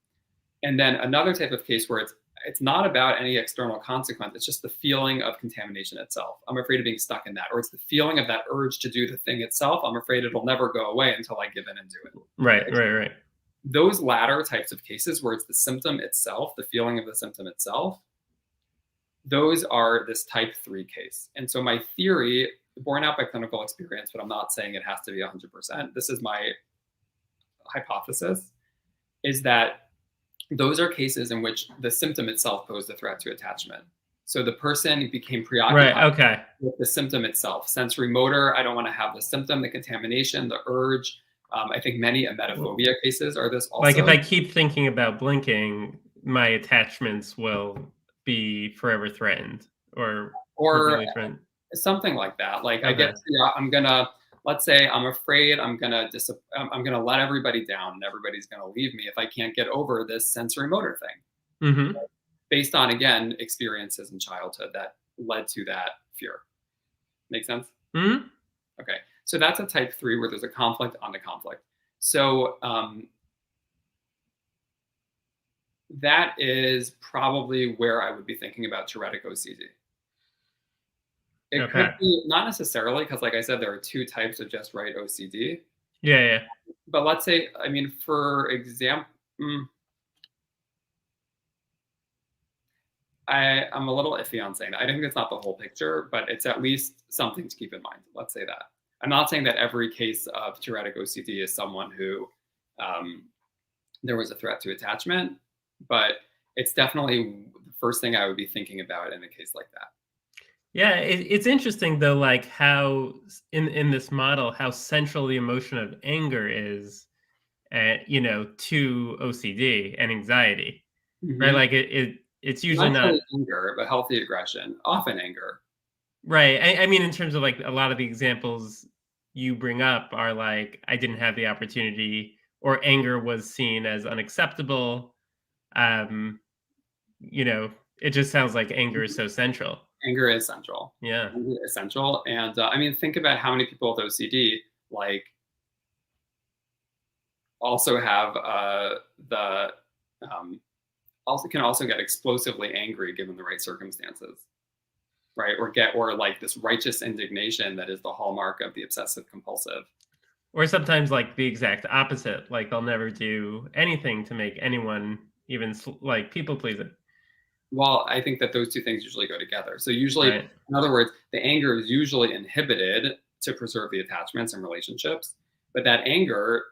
And then another type of case where it's not about any external consequence. It's just the feeling of contamination itself. I'm afraid of being stuck in that. Or it's the feeling of that urge to do the thing itself. I'm afraid it'll never go away until I give in and do it. Right. Those latter types of cases where it's the symptom itself, the feeling of the symptom itself, those are this type 3 case. And so my theory, borne out by clinical experience, but I'm not saying it has to be 100%, this is my hypothesis, is that those are cases in which the symptom itself posed a threat to attachment. So the person became preoccupied with the symptom itself. Sensory motor, I don't want to have the symptom, the contamination, the urge. I think many emetophobia cases are this also. Like if I keep thinking about blinking, my attachments will be forever threatened or threatened. Something like that. Like I'm gonna, let's say I'm afraid I'm gonna let everybody down and everybody's gonna leave me if I can't get over this sensory motor thing. Mm-hmm. Based on, again, experiences in childhood that led to that fear. Make sense? Mm-hmm. Okay. So that's a type 3 where there's a conflict on the conflict. So that is probably where I would be thinking about Tourette's OCD. It could be, not necessarily, because like I said, there are two types of just right OCD. Yeah. But let's say, I mean, for example, I'm a little iffy on saying that. I think it's not the whole picture, but it's at least something to keep in mind. Let's say that. I'm not saying that every case of Tourette's OCD is someone who there was a threat to attachment, but it's definitely the first thing I would be thinking about in a case like that. Yeah, it's interesting though, like how in this model, how central the emotion of anger is, to OCD and anxiety, right? Like it's usually not anger, but healthy aggression, often anger. Right. I mean, in terms of like a lot of the examples you bring up are like, I didn't have the opportunity, or anger was seen as unacceptable. It just sounds like anger is so central. Anger is central. Yeah. Anger is central. And I mean, think about how many people with OCD, like, also have can also get explosively angry given the right circumstances, right? Or like this righteous indignation that is the hallmark of the obsessive compulsive. Or sometimes like the exact opposite, like they'll never do anything to make anyone even like people pleasing. Well, I think that those two things usually go together. So usually, in other words, the anger is usually inhibited to preserve the attachments and relationships, but that anger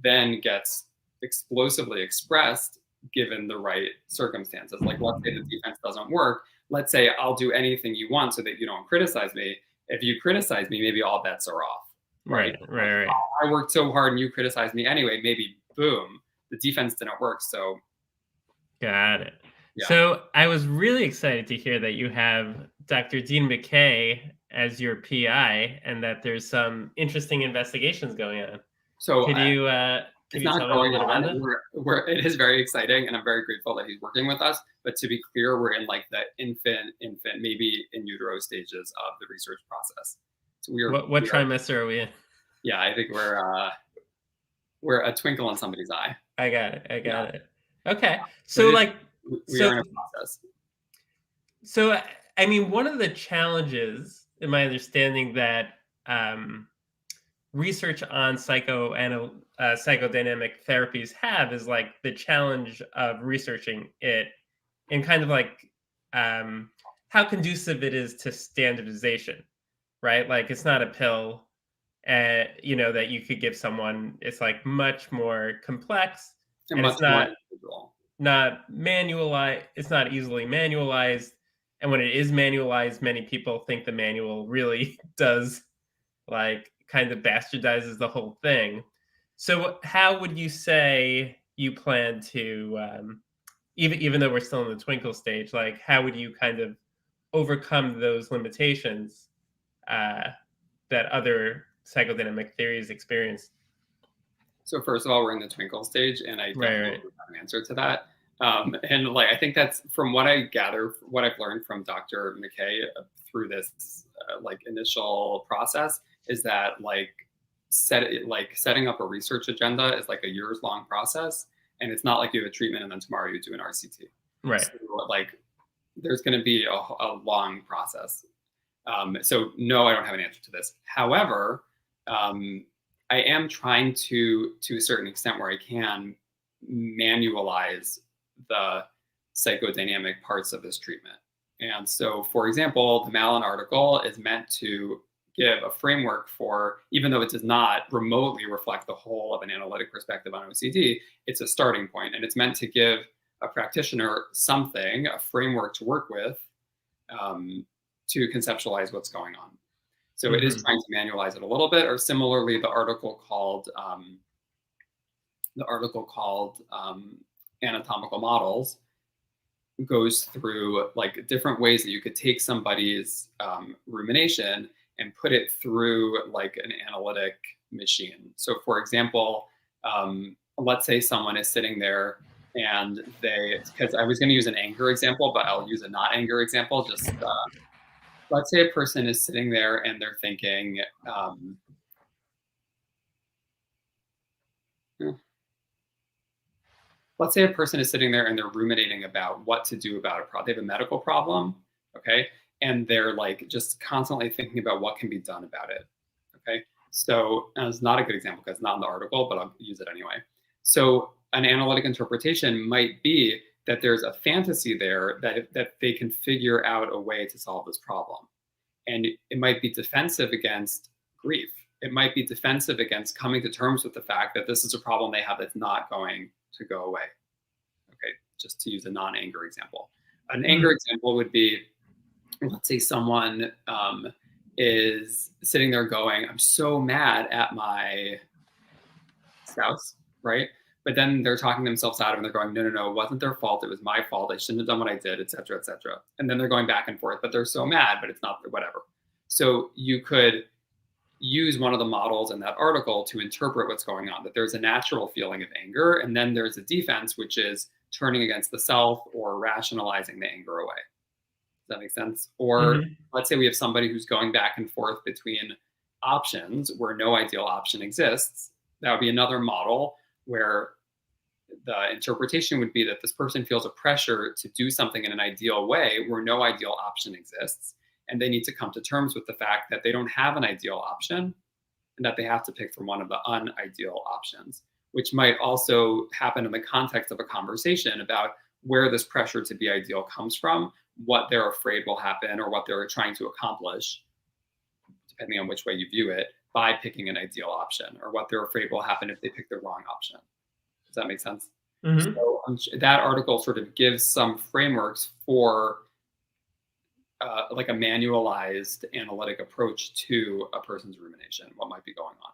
then gets explosively expressed given the right circumstances. Like, let's say the defense doesn't work. Let's say I'll do anything you want so that you don't criticize me. If you criticize me, maybe all bets are off. Right. I worked so hard and you criticized me anyway. Maybe boom, the defense didn't work. So, got it. Yeah. So I was really excited to hear that you have Dr. Dean McKay as your PI, and that there's some interesting investigations going on. So could you it's not going on. It is very exciting, and I'm very grateful that he's working with us. But to be clear, we're in like the infant, maybe in utero stages of the research process. So what trimester are we in? Yeah, I think we're a twinkle in somebody's eye. I got it. Okay, so like we are in a process. So I mean, one of the challenges, in my understanding, that research on psychodynamic therapies have is like the challenge of researching it and kind of like how conducive it is to standardization, right? Like it's not a pill, that you could give someone. It's like much more complex, and it's not manualized. It's not easily manualized, and when it is manualized, many people think the manual really does like kind of bastardizes the whole thing. So how would you say you plan to, even though we're still in the twinkle stage, like how would you kind of overcome those limitations that other psychodynamic theories experience? So first of all, we're in the twinkle stage, and I don't have an answer to that. And like, I think that's from what I gather, what I've learned from Dr. McKay through this like initial process is that like setting up a research agenda is like a years long process, and it's not like you have a treatment and then tomorrow you do an RCT. Right. So, like there's going to be a long process. So no, I don't have an answer to this. However, I am trying to a certain extent where I can manualize the psychodynamic parts of this treatment. And so, for example, the Malin article is meant to give a framework for, even though it does not remotely reflect the whole of an analytic perspective on OCD, it's a starting point, and it's meant to give a practitioner something, a framework to work with, to conceptualize what's going on. So it is trying to manualize it a little bit, or similarly, the article called Anatomical Models goes through like different ways that you could take somebody's rumination and put it through like an analytic machine. So for example, let's say someone is sitting there and because I was going to use an anger example, but I'll use a not anger example. Just let's say a person is sitting there and they're thinking, let's say a person is sitting there and they're ruminating about what to do about a problem. They have a medical problem, okay? And they're like just constantly thinking about what can be done about it, okay? So it's not a good example because it's not in the article, but I'll use it anyway. So an analytic interpretation might be that there's a fantasy there that they can figure out a way to solve this problem. And it might be defensive against grief. It might be defensive against coming to terms with the fact that this is a problem they have that's not going to go away. Okay, just to use a non-anger example. An anger example would be, let's say someone is sitting there going, I'm so mad at my spouse, right? But then they're talking themselves out of it and they're going, no, it wasn't their fault. It was my fault. I shouldn't have done what I did, et cetera, et cetera. And then they're going back and forth, but they're so mad, but it's not whatever. So you could use one of the models in that article to interpret what's going on, that there's a natural feeling of anger, and then there's a defense, which is turning against the self or rationalizing the anger away. Does that make sense? Or let's say we have somebody who's going back and forth between options where no ideal option exists. That would be another model where the interpretation would be that this person feels a pressure to do something in an ideal way where no ideal option exists. And they need to come to terms with the fact that they don't have an ideal option and that they have to pick from one of the unideal options, which might also happen in the context of a conversation about where this pressure to be ideal comes from, what they're afraid will happen, or what they're trying to accomplish, depending on which way you view it, by picking an ideal option, or what they're afraid will happen if they pick the wrong option. Does that make sense? So that article sort of gives some frameworks for like a manualized analytic approach to a person's rumination, what might be going on.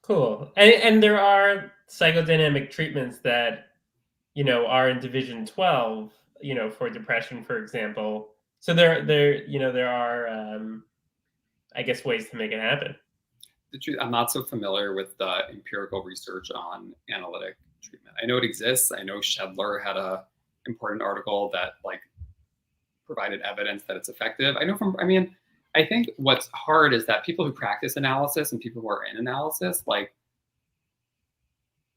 Cool. And there are psychodynamic treatments that, are in Division 12, for depression, for example. So there are, I guess, ways to make it happen. The truth, I'm not so familiar with the empirical research on analytic treatment. I know it exists. I know Shedler had a important article that like provided evidence that it's effective. I think what's hard is that people who practice analysis and people who are in analysis, like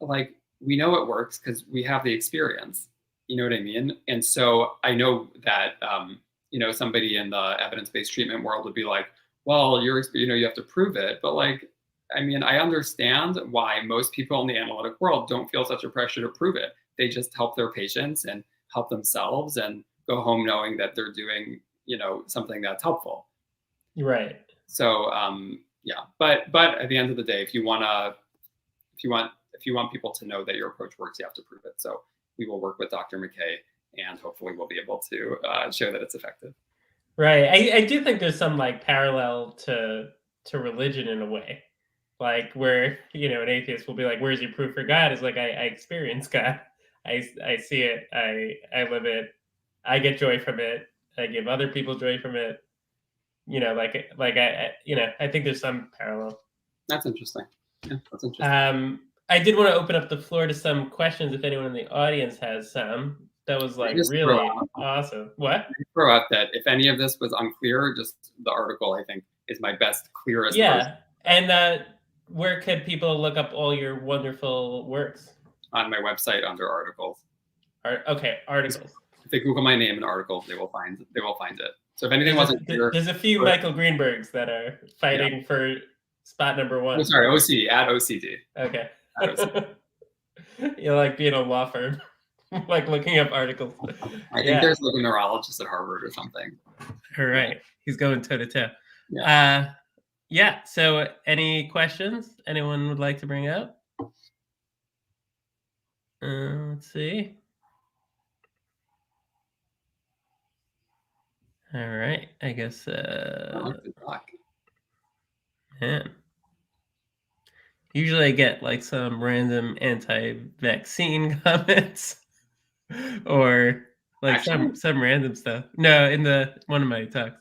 we know it works because we have the experience. You know what I mean? And so I know that somebody in the evidence-based treatment world would be like, well, you have to prove it. But I understand why most people in the analytic world don't feel such a pressure to prove it. They just help their patients and help themselves and go home knowing that they're doing, something that's helpful. Right. So, but at the end of the day, if you want people to know that your approach works, you have to prove it. So we will work with Dr. McKay, and hopefully we'll be able to show that it's effective. Right. I do think there's some parallel to religion in a way, where an atheist will be like, "Where's your proof for God?" It's like I experience God, I see it, I live it, I get joy from it, I give other people joy from it. I think there's some parallel. That's interesting. Yeah, that's interesting. I did want to open up the floor to some questions if anyone in the audience has some. That was like really awesome. What? Throw out that if any of this was unclear, just the article, I think, is my best, clearest version. Yeah. And where could people look up all your wonderful works? On my website under articles. Okay, articles. If they Google my name and articles, they will find it. So if anything wasn't clear, there's a few Michael Greenbergs that are fighting for spot number 1. Oh, sorry, OCD, at OCD. Okay. You like being a law firm, like looking up articles. I think there's like a neurologist at Harvard or something. All right, he's going toe to toe. Yeah. So any questions anyone would like to bring up? Let's see. All right, I guess. Man. Usually I get like some random anti-vaccine comments or like some random stuff. No, in one of my talks.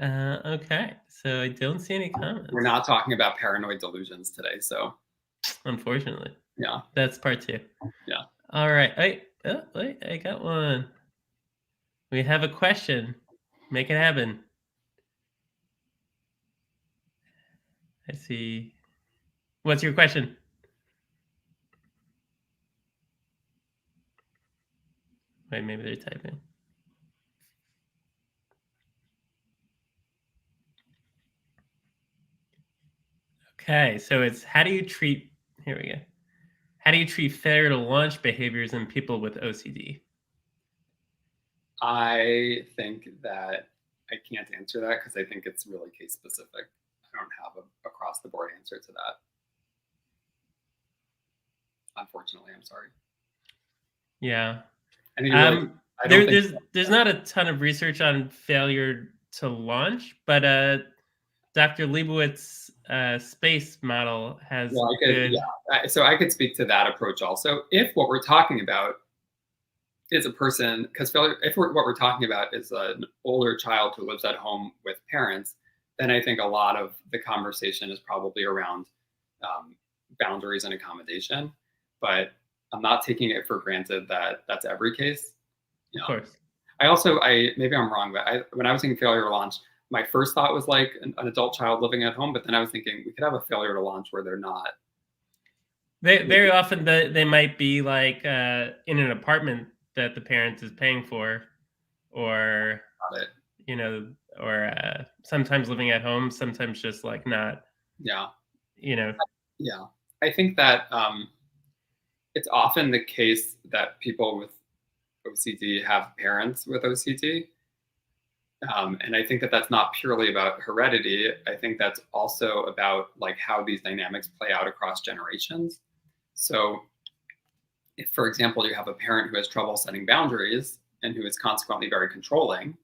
Okay, so I don't see any comments. We're not talking about paranoid delusions today, so. Unfortunately. Yeah. That's part 2. Yeah. All right. Wait, I got one. We have a question. Make it happen. I see. What's your question? Wait, maybe they're typing. Okay, so it's how do you treat failure to launch behaviors in people with OCD? I think that I can't answer that because I think it's really case specific. I don't have an across the board answer to that. Unfortunately, I'm sorry. Yeah. I think there's not a ton of research on failure to launch, but Dr. Leibowitz's space model has so I could speak to that approach also. If what we're talking about is a person, because failure, what we're talking about is an older child who lives at home with parents, then I think a lot of the conversation is probably around boundaries and accommodation. But I'm not taking it for granted that that's every case. Of course. Maybe I'm wrong, but when I was thinking failure to launch, my first thought was like an adult child living at home, but then I was thinking we could have a failure to launch where they're not. Very often they might be like in an apartment that the parent is paying for, or or sometimes living at home, sometimes just like not. Yeah. Yeah. I think that it's often the case that people with OCD have parents with OCD. And I think that that's not purely about heredity. I think that's also about like how these dynamics play out across generations. So if, for example, you have a parent who has trouble setting boundaries and who is consequently very controlling,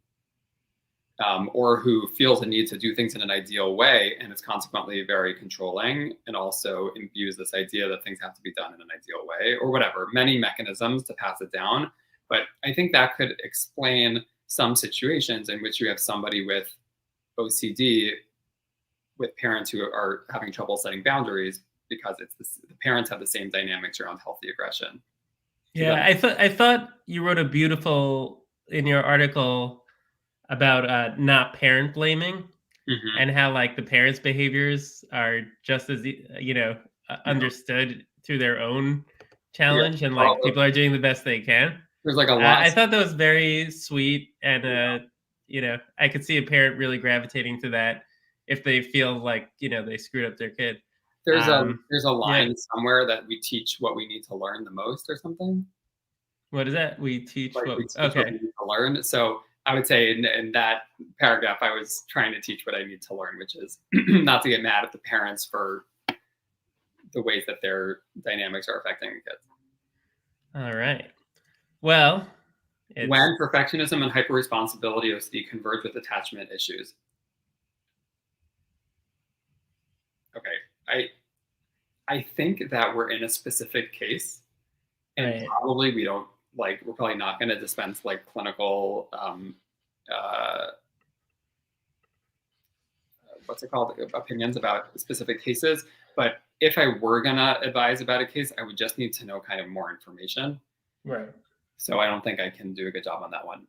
or who feels a need to do things in an ideal way and is consequently very controlling and also imbues this idea that things have to be done in an ideal way or whatever, many mechanisms to pass it down. But I think that could explain some situations in which you have somebody with OCD with parents who are having trouble setting boundaries because the parents have the same dynamics around healthy aggression. Yeah, I thought you wrote a beautiful in your article about not parent blaming, and how like the parents' behaviors are just as understood through their own challenge, and like people are doing the best they can. There's like a lot. I thought that was very sweet, and I could see a parent really gravitating to that if they feel like they screwed up their kid. There's a line somewhere that we teach what we need to learn the most or something. What is that? We teach what we need to learn. So I would say in that paragraph, I was trying to teach what I need to learn, which is not to get mad at the parents for the ways that their dynamics are affecting the kids. All right. Well, when perfectionism and hyper-responsibility OCD converge with attachment issues. Okay, I think that we're in a specific case, and probably we're probably not going to dispense like clinical opinions about specific cases. But if I were gonna advise about a case, I would just need to know kind of more information. Right. So I don't think I can do a good job on that one.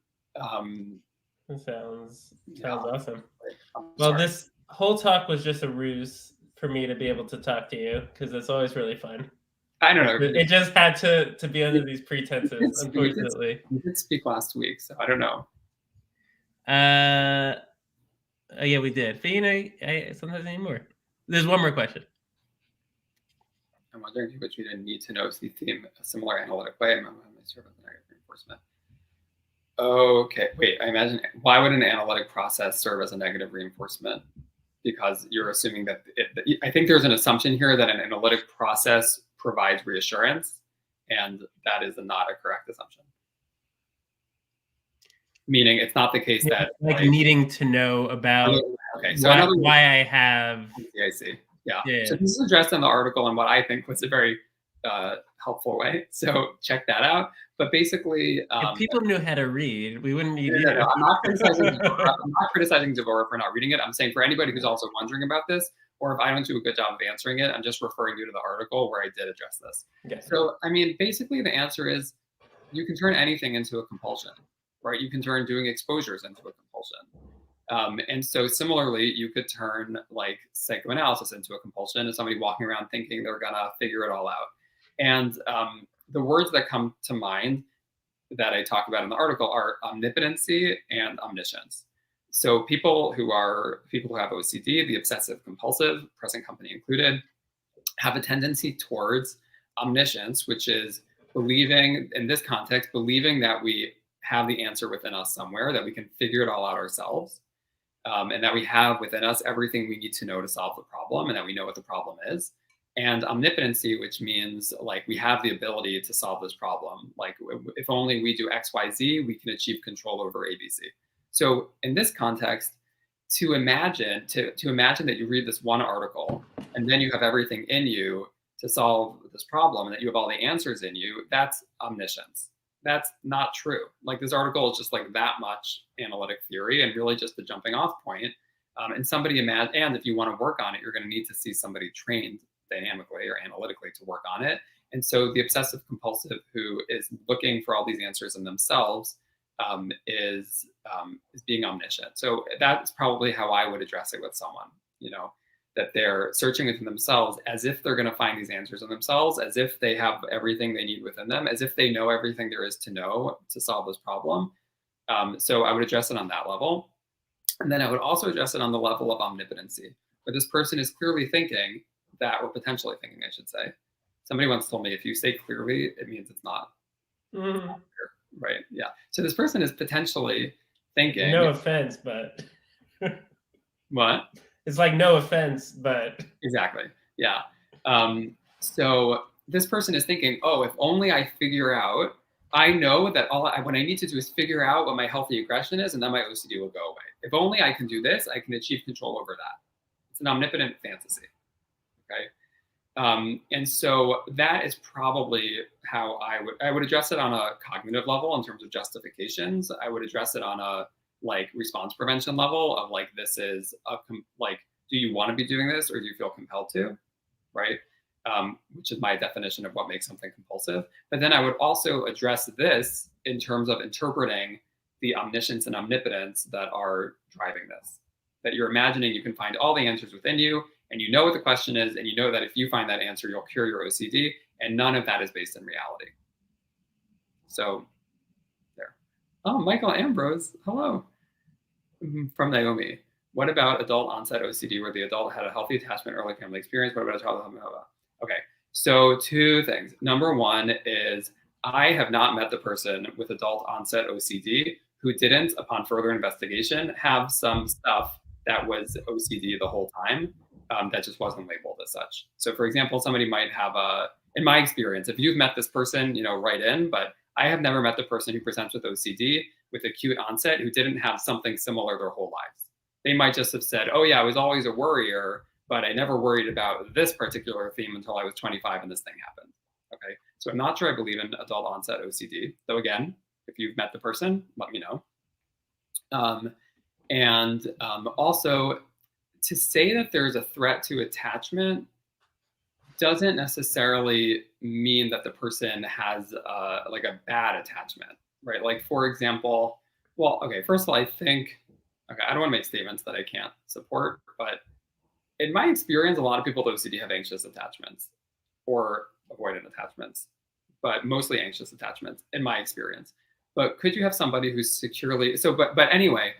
That sounds Yeah. awesome. I'm Well, sorry. this whole talk was just a ruse for me to be able to talk to you, because it's always really fun. I don't know. It just had to be under these pretenses, unfortunately. We did speak last week, so I don't know. Yeah, we did. But I sometimes I need more. There's one more question. I'm wondering if you would treat a need to know the theme a similar analytic way. Reinforcement. Okay, wait, I imagine, why would an analytic process serve as a negative reinforcement? Because you're assuming that, I think there's an assumption here that an analytic process provides reassurance, and that is not a correct assumption. Meaning it's not the case that like needing to know about why I have. I see. Yeah. So this is addressed in the article in what I think was a very helpful way. So check that out. But basically, if people knew how to read, we wouldn't need it. I'm not criticizing Devorah for not reading it. I'm saying for anybody who's also wondering about this, or if I don't do a good job of answering it, I'm just referring you to the article where I did address this. Okay. So, I mean, basically the answer is you can turn anything into a compulsion, right? You can turn doing exposures into a compulsion. And so similarly, you could turn like psychoanalysis into a compulsion, and somebody walking around thinking they're gonna figure it all out. And the words that come to mind that I talk about in the article are omnipotency and omniscience. So people who have OCD, the obsessive compulsive, present company included, have a tendency towards omniscience, which is believing, in this context, believing that we have the answer within us somewhere, that we can figure it all out ourselves, and that we have within us everything we need to know to solve the problem, and that we know what the problem is. And omnipotency, which means like we have the ability to solve this problem. Like if only we do X, Y, Z, we can achieve control over A, B, C. So in this context, to imagine that you read this one article and then you have everything in you to solve this problem and that you have all the answers in you, that's omniscience. That's not true. Like this article is just like that much analytic theory and really just the jumping off point. And if you want to work on it, you're going to need to see somebody trained dynamically or analytically to work on it. And so the obsessive compulsive who is looking for all these answers in themselves is being omniscient. So that's probably how I would address it with someone, that they're searching within themselves as if they're going to find these answers in themselves, as if they have everything they need within them, as if they know everything there is to know to solve this problem. So I would address it on that level. And then I would also address it on the level of omnipotency, where this person is clearly thinking that, or potentially thinking, I should say. Somebody once told me, if you say clearly, it means it's not. Mm-hmm. Right. Yeah. So this person is potentially thinking. No offense, but. What? It's like no offense, but. Exactly. Yeah. So this person is thinking, oh, if only I figure out, I know that what I need to do is figure out what my healthy aggression is, and then my OCD will go away. If only I can do this, I can achieve control over that. It's an omnipotent fantasy. Okay. And so that is probably how I would address it on a cognitive level in terms of justifications. I would address it on a like response prevention level of like, this is do you want to be doing this or do you feel compelled to, right? Which is my definition of what makes something compulsive. But then I would also address this in terms of interpreting the omniscience and omnipotence that are driving this, that you're imagining you can find all the answers within you, and you know what the question is, and you know that if you find that answer, you'll cure your OCD, and none of that is based in reality. So there. Oh, Michael Ambrose, hello. From Naomi. What about adult onset OCD where the adult had a healthy attachment, early family experience? What about a child? Okay, so two things. Number one is I have not met the person with adult onset OCD who didn't, upon further investigation, have some stuff that was OCD the whole time. That just wasn't labeled as such. So for example, somebody might have in my experience, if you've met this person, write in, but I have never met the person who presents with OCD with acute onset who didn't have something similar their whole lives. They might just have said, oh yeah, I was always a worrier, but I never worried about this particular theme until I was 25 and this thing happened. Okay, so I'm not sure I believe in adult onset OCD. Though again, if you've met the person, let me know. Also, to say that there's a threat to attachment doesn't necessarily mean that the person has like a bad attachment, right? Like, for example, well, okay, first of all, I think, okay, I don't want to make statements that I can't support, but in my experience, a lot of people with OCD have anxious attachments or avoidant attachments, but mostly anxious attachments in my experience. But could you have somebody who's securely, so, but anyway,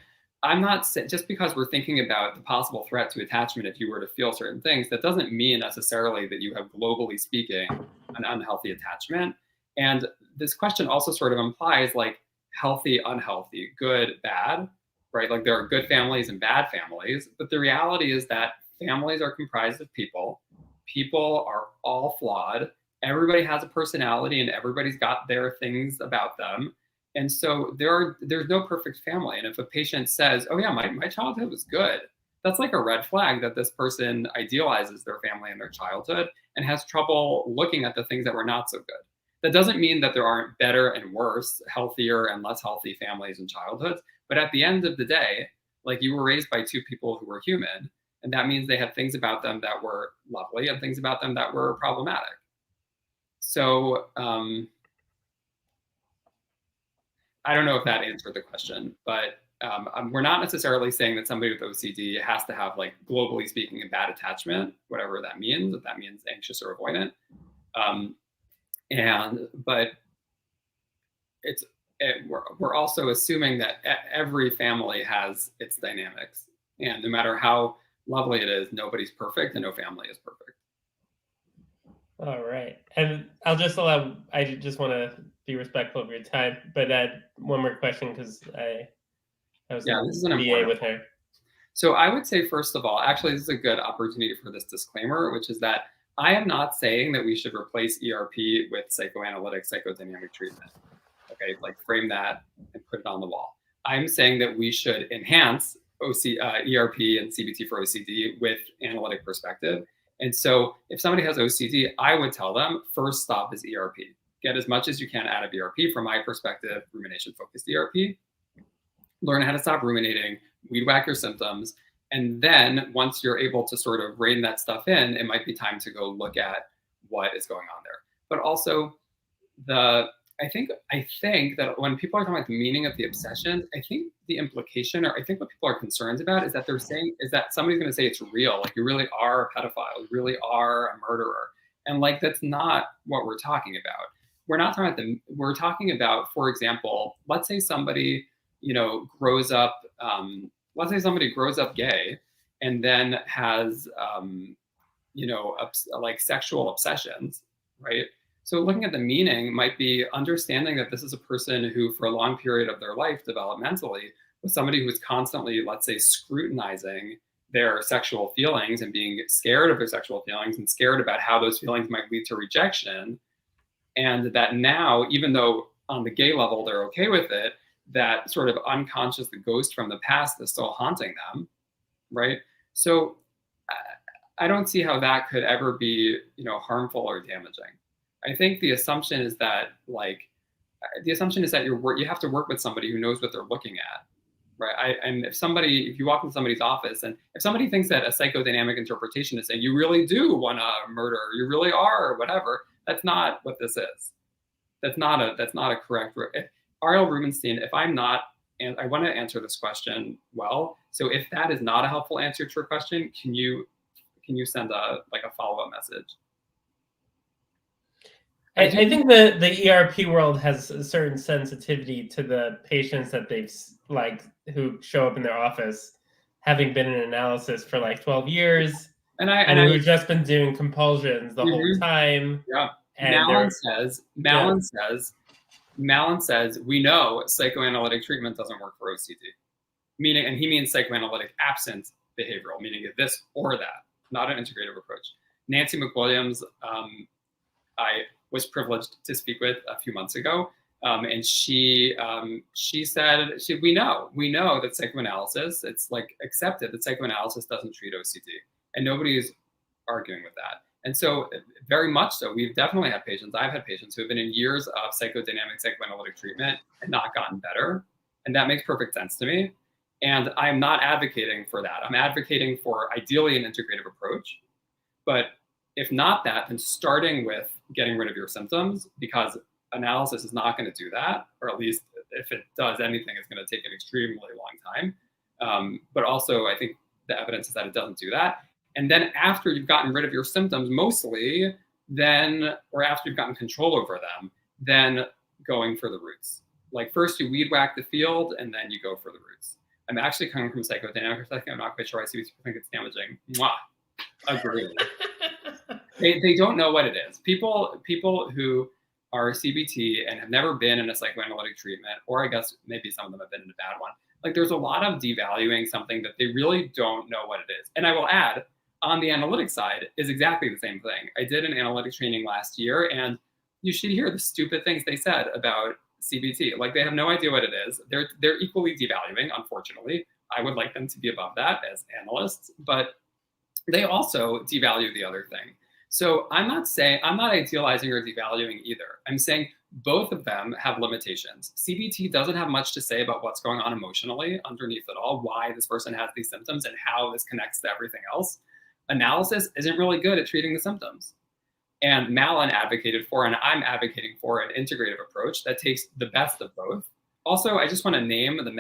I'm not saying, just because we're thinking about the possible threat to attachment if you were to feel certain things, that doesn't mean necessarily that you have, globally speaking, an unhealthy attachment. And this question also sort of implies like healthy, unhealthy, good, bad, right? Like there are good families and bad families, but the reality is that families are comprised of people. People are all flawed. Everybody has a personality and everybody's got their things about them. And so there's no perfect family. And if a patient says, oh yeah, my childhood was good, that's like a red flag that this person idealizes their family and their childhood and has trouble looking at the things that were not so good. That doesn't mean that there aren't better and worse, healthier and less healthy families and childhoods. But at the end of the day, like, you were raised by two people who were human. And that means they had things about them that were lovely and things about them that were problematic. So, I don't know if that answered the question, but we're not necessarily saying that somebody with OCD has to have, like, globally speaking, a bad attachment, whatever that means, if that means anxious or avoidant. But we're also assuming that every family has its dynamics. And no matter how lovely it is, nobody's perfect and no family is perfect. All right. And I just want to be respectful of your time, but one more question, because I was this is an VA important with her. So I would say, first of all, actually, this is a good opportunity for this disclaimer, which is that I am not saying that we should replace ERP with psychoanalytic psychodynamic treatment. Okay, like, frame that and put it on the wall. I'm saying that we should enhance ERP and CBT for OCD with analytic perspective. And so if somebody has OCD, I would tell them, first stop is ERP. Get as much as you can out of ERP. From my perspective, rumination-focused ERP. Learn how to stop ruminating, weed whack your symptoms. And then once you're able to sort of rein that stuff in, it might be time to go look at what is going on there. But also, I think that when people are talking about the meaning of the obsession, I think the implication, or I think what people are concerned about, is that they're saying is that somebody's going to say it's real, like you really are a pedophile, you really are a murderer, and like that's not what we're talking about. We're not talking about we're talking about, for example, let's say somebody grows up, gay, and then has like sexual obsessions, right? So looking at the meaning might be understanding that this is a person who, for a long period of their life, developmentally, was somebody who was constantly, let's say, scrutinizing their sexual feelings and being scared of their sexual feelings and scared about how those feelings might lead to rejection. And that now, even though on the gay level they're okay with it, that sort of unconscious, the ghost from the past is still haunting them, right? So I don't see how that could ever be, harmful or damaging. I think the assumption is that you have to work with somebody who knows what they're looking at, right? And if you walk into somebody's office and if somebody thinks that a psychodynamic interpretation is saying you really do want to murder, you really are, or whatever, that's not what this is. That's not a correct. R.L. Rubinstein, if I'm not, and I want to answer this question well, so if that is not a helpful answer to your question, can you send a follow-up message? I think the ERP world has a certain sensitivity to the patients that they've who show up in their office, having been in analysis for 12 years, and who've just been doing compulsions the whole time. Yeah. And Malin says, we know psychoanalytic treatment doesn't work for OCD. And he means psychoanalytic absent behavioral, meaning this or that, not an integrative approach. Nancy McWilliams, I was privileged to speak with a few months ago, and she said, we know that psychoanalysis, it's accepted that psychoanalysis doesn't treat OCD, and nobody's arguing with that. And so, very much so, we've definitely had patients. I've had patients who have been in years of psychodynamic psychoanalytic treatment and not gotten better, and that makes perfect sense to me. And I'm not advocating for that. I'm advocating for ideally an integrative approach. But if not that, then starting with getting rid of your symptoms, because analysis is not going to do that, or at least if it does anything, it's going to take an extremely long time. But also, I think the evidence is that it doesn't do that. And then after you've gotten rid of your symptoms, mostly, then, or after you've gotten control over them, then going for the roots. Like first you weed whack the field, and then you go for the roots. I'm actually coming from psychodynamic perspective. I'm not quite sure why people think it's damaging. Mwah. Agreed. They don't know what it is. People who are CBT and have never been in a psychoanalytic treatment, or I guess maybe some of them have been in a bad one. Like there's a lot of devaluing something that they really don't know what it is. And I will add, on the analytic side is exactly the same thing. I did an analytic training last year, and you should hear the stupid things they said about CBT. Like they have no idea what it is. They're equally devaluing, unfortunately. I would like them to be above that as analysts, but they also devalue the other thing. So I'm not idealizing or devaluing either. I'm saying both of them have limitations. CBT doesn't have much to say about what's going on emotionally underneath it all, why this person has these symptoms and how this connects to everything else. Analysis isn't really good at treating the symptoms. And Malin advocated for, and I'm advocating for, an integrative approach that takes the best of both. Also, I just want to name the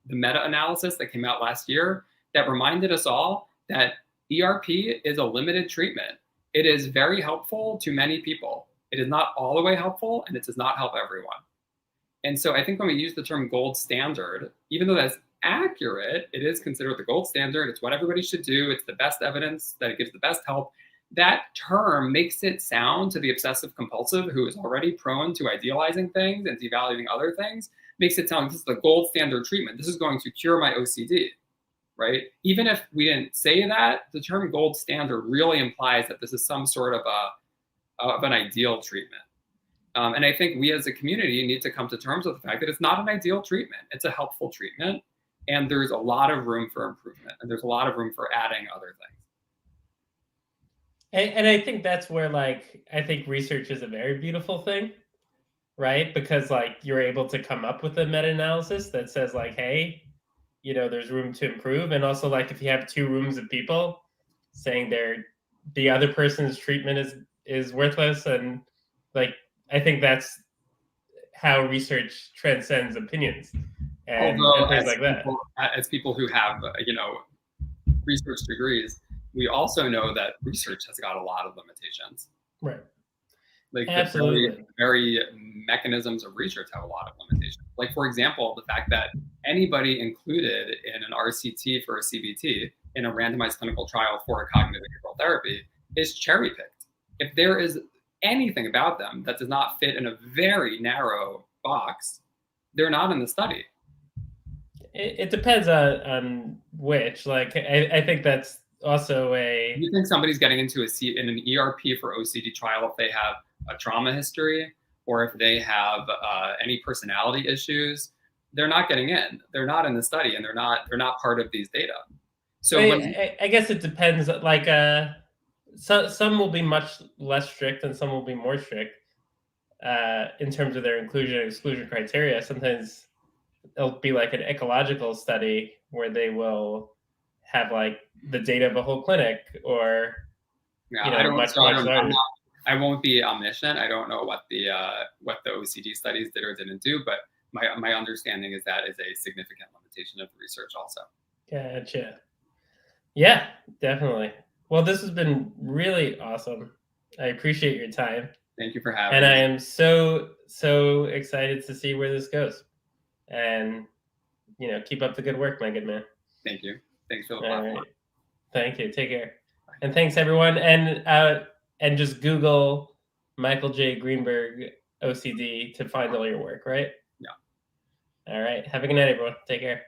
meta-analysis that came out last year that reminded us all that ERP is a limited treatment. It is very helpful to many people. It is not all the way helpful, and it does not help everyone. And so I think when we use the term gold standard, even though that's accurate, it is considered the gold standard. It's what everybody should do. It's the best evidence that it gives the best help. That term makes it sound to the obsessive compulsive who is already prone to idealizing things and devaluing other things, makes it sound like this is the gold standard treatment. This is going to cure my OCD, right? Even if we didn't say that, the term gold standard really implies that this is some sort of an ideal treatment. And I think we as a community need to come to terms with the fact that it's not an ideal treatment. It's a helpful treatment. And there's a lot of room for improvement. And there's a lot of room for adding other things. And I think that's where, like, I think research is a very beautiful thing, right? Because, like, you're able to come up with a meta-analysis that says, like, hey, you know, there's room to improve. And also, like, if you have two rooms of people saying the other person's treatment is worthless, and, like, I think that's how research transcends opinions and things like that. As people who have, research degrees, we also know that research has got a lot of limitations. Right. Like absolutely. The very mechanisms of research have a lot of limitations. Like, for example, the fact that anybody included in an RCT for a CBT in a randomized clinical trial for a cognitive behavioral therapy is cherry-picked. If there is anything about them that does not fit in a very narrow box, they're not in the study. It depends on which. Like, I think that's also a... You think somebody's getting into in an ERP for OCD trial if they have a trauma history or if they have any personality issues? They're not getting in. They're not in the study, and they're not part of these data. So I guess it depends. Like, some will be much less strict, and some will be more strict in terms of their inclusion and exclusion criteria. Sometimes it'll be like an ecological study where they will have like the data of a whole clinic, or I won't be omniscient. I don't know what the OCD studies did or didn't do, but my understanding is that is a significant limitation of the research also. Gotcha. Yeah, definitely. Well, this has been really awesome. I appreciate your time. Thank you for having me. And I am so excited to see where this goes. And, keep up the good work, my good man. Thank you. Thanks for the platform. Right. Thank you. Take care. Bye. And thanks, everyone. And just Google Michael J. Greenberg OCD to find all your work, right? Yeah. All right. Have a good night, everyone. Take care.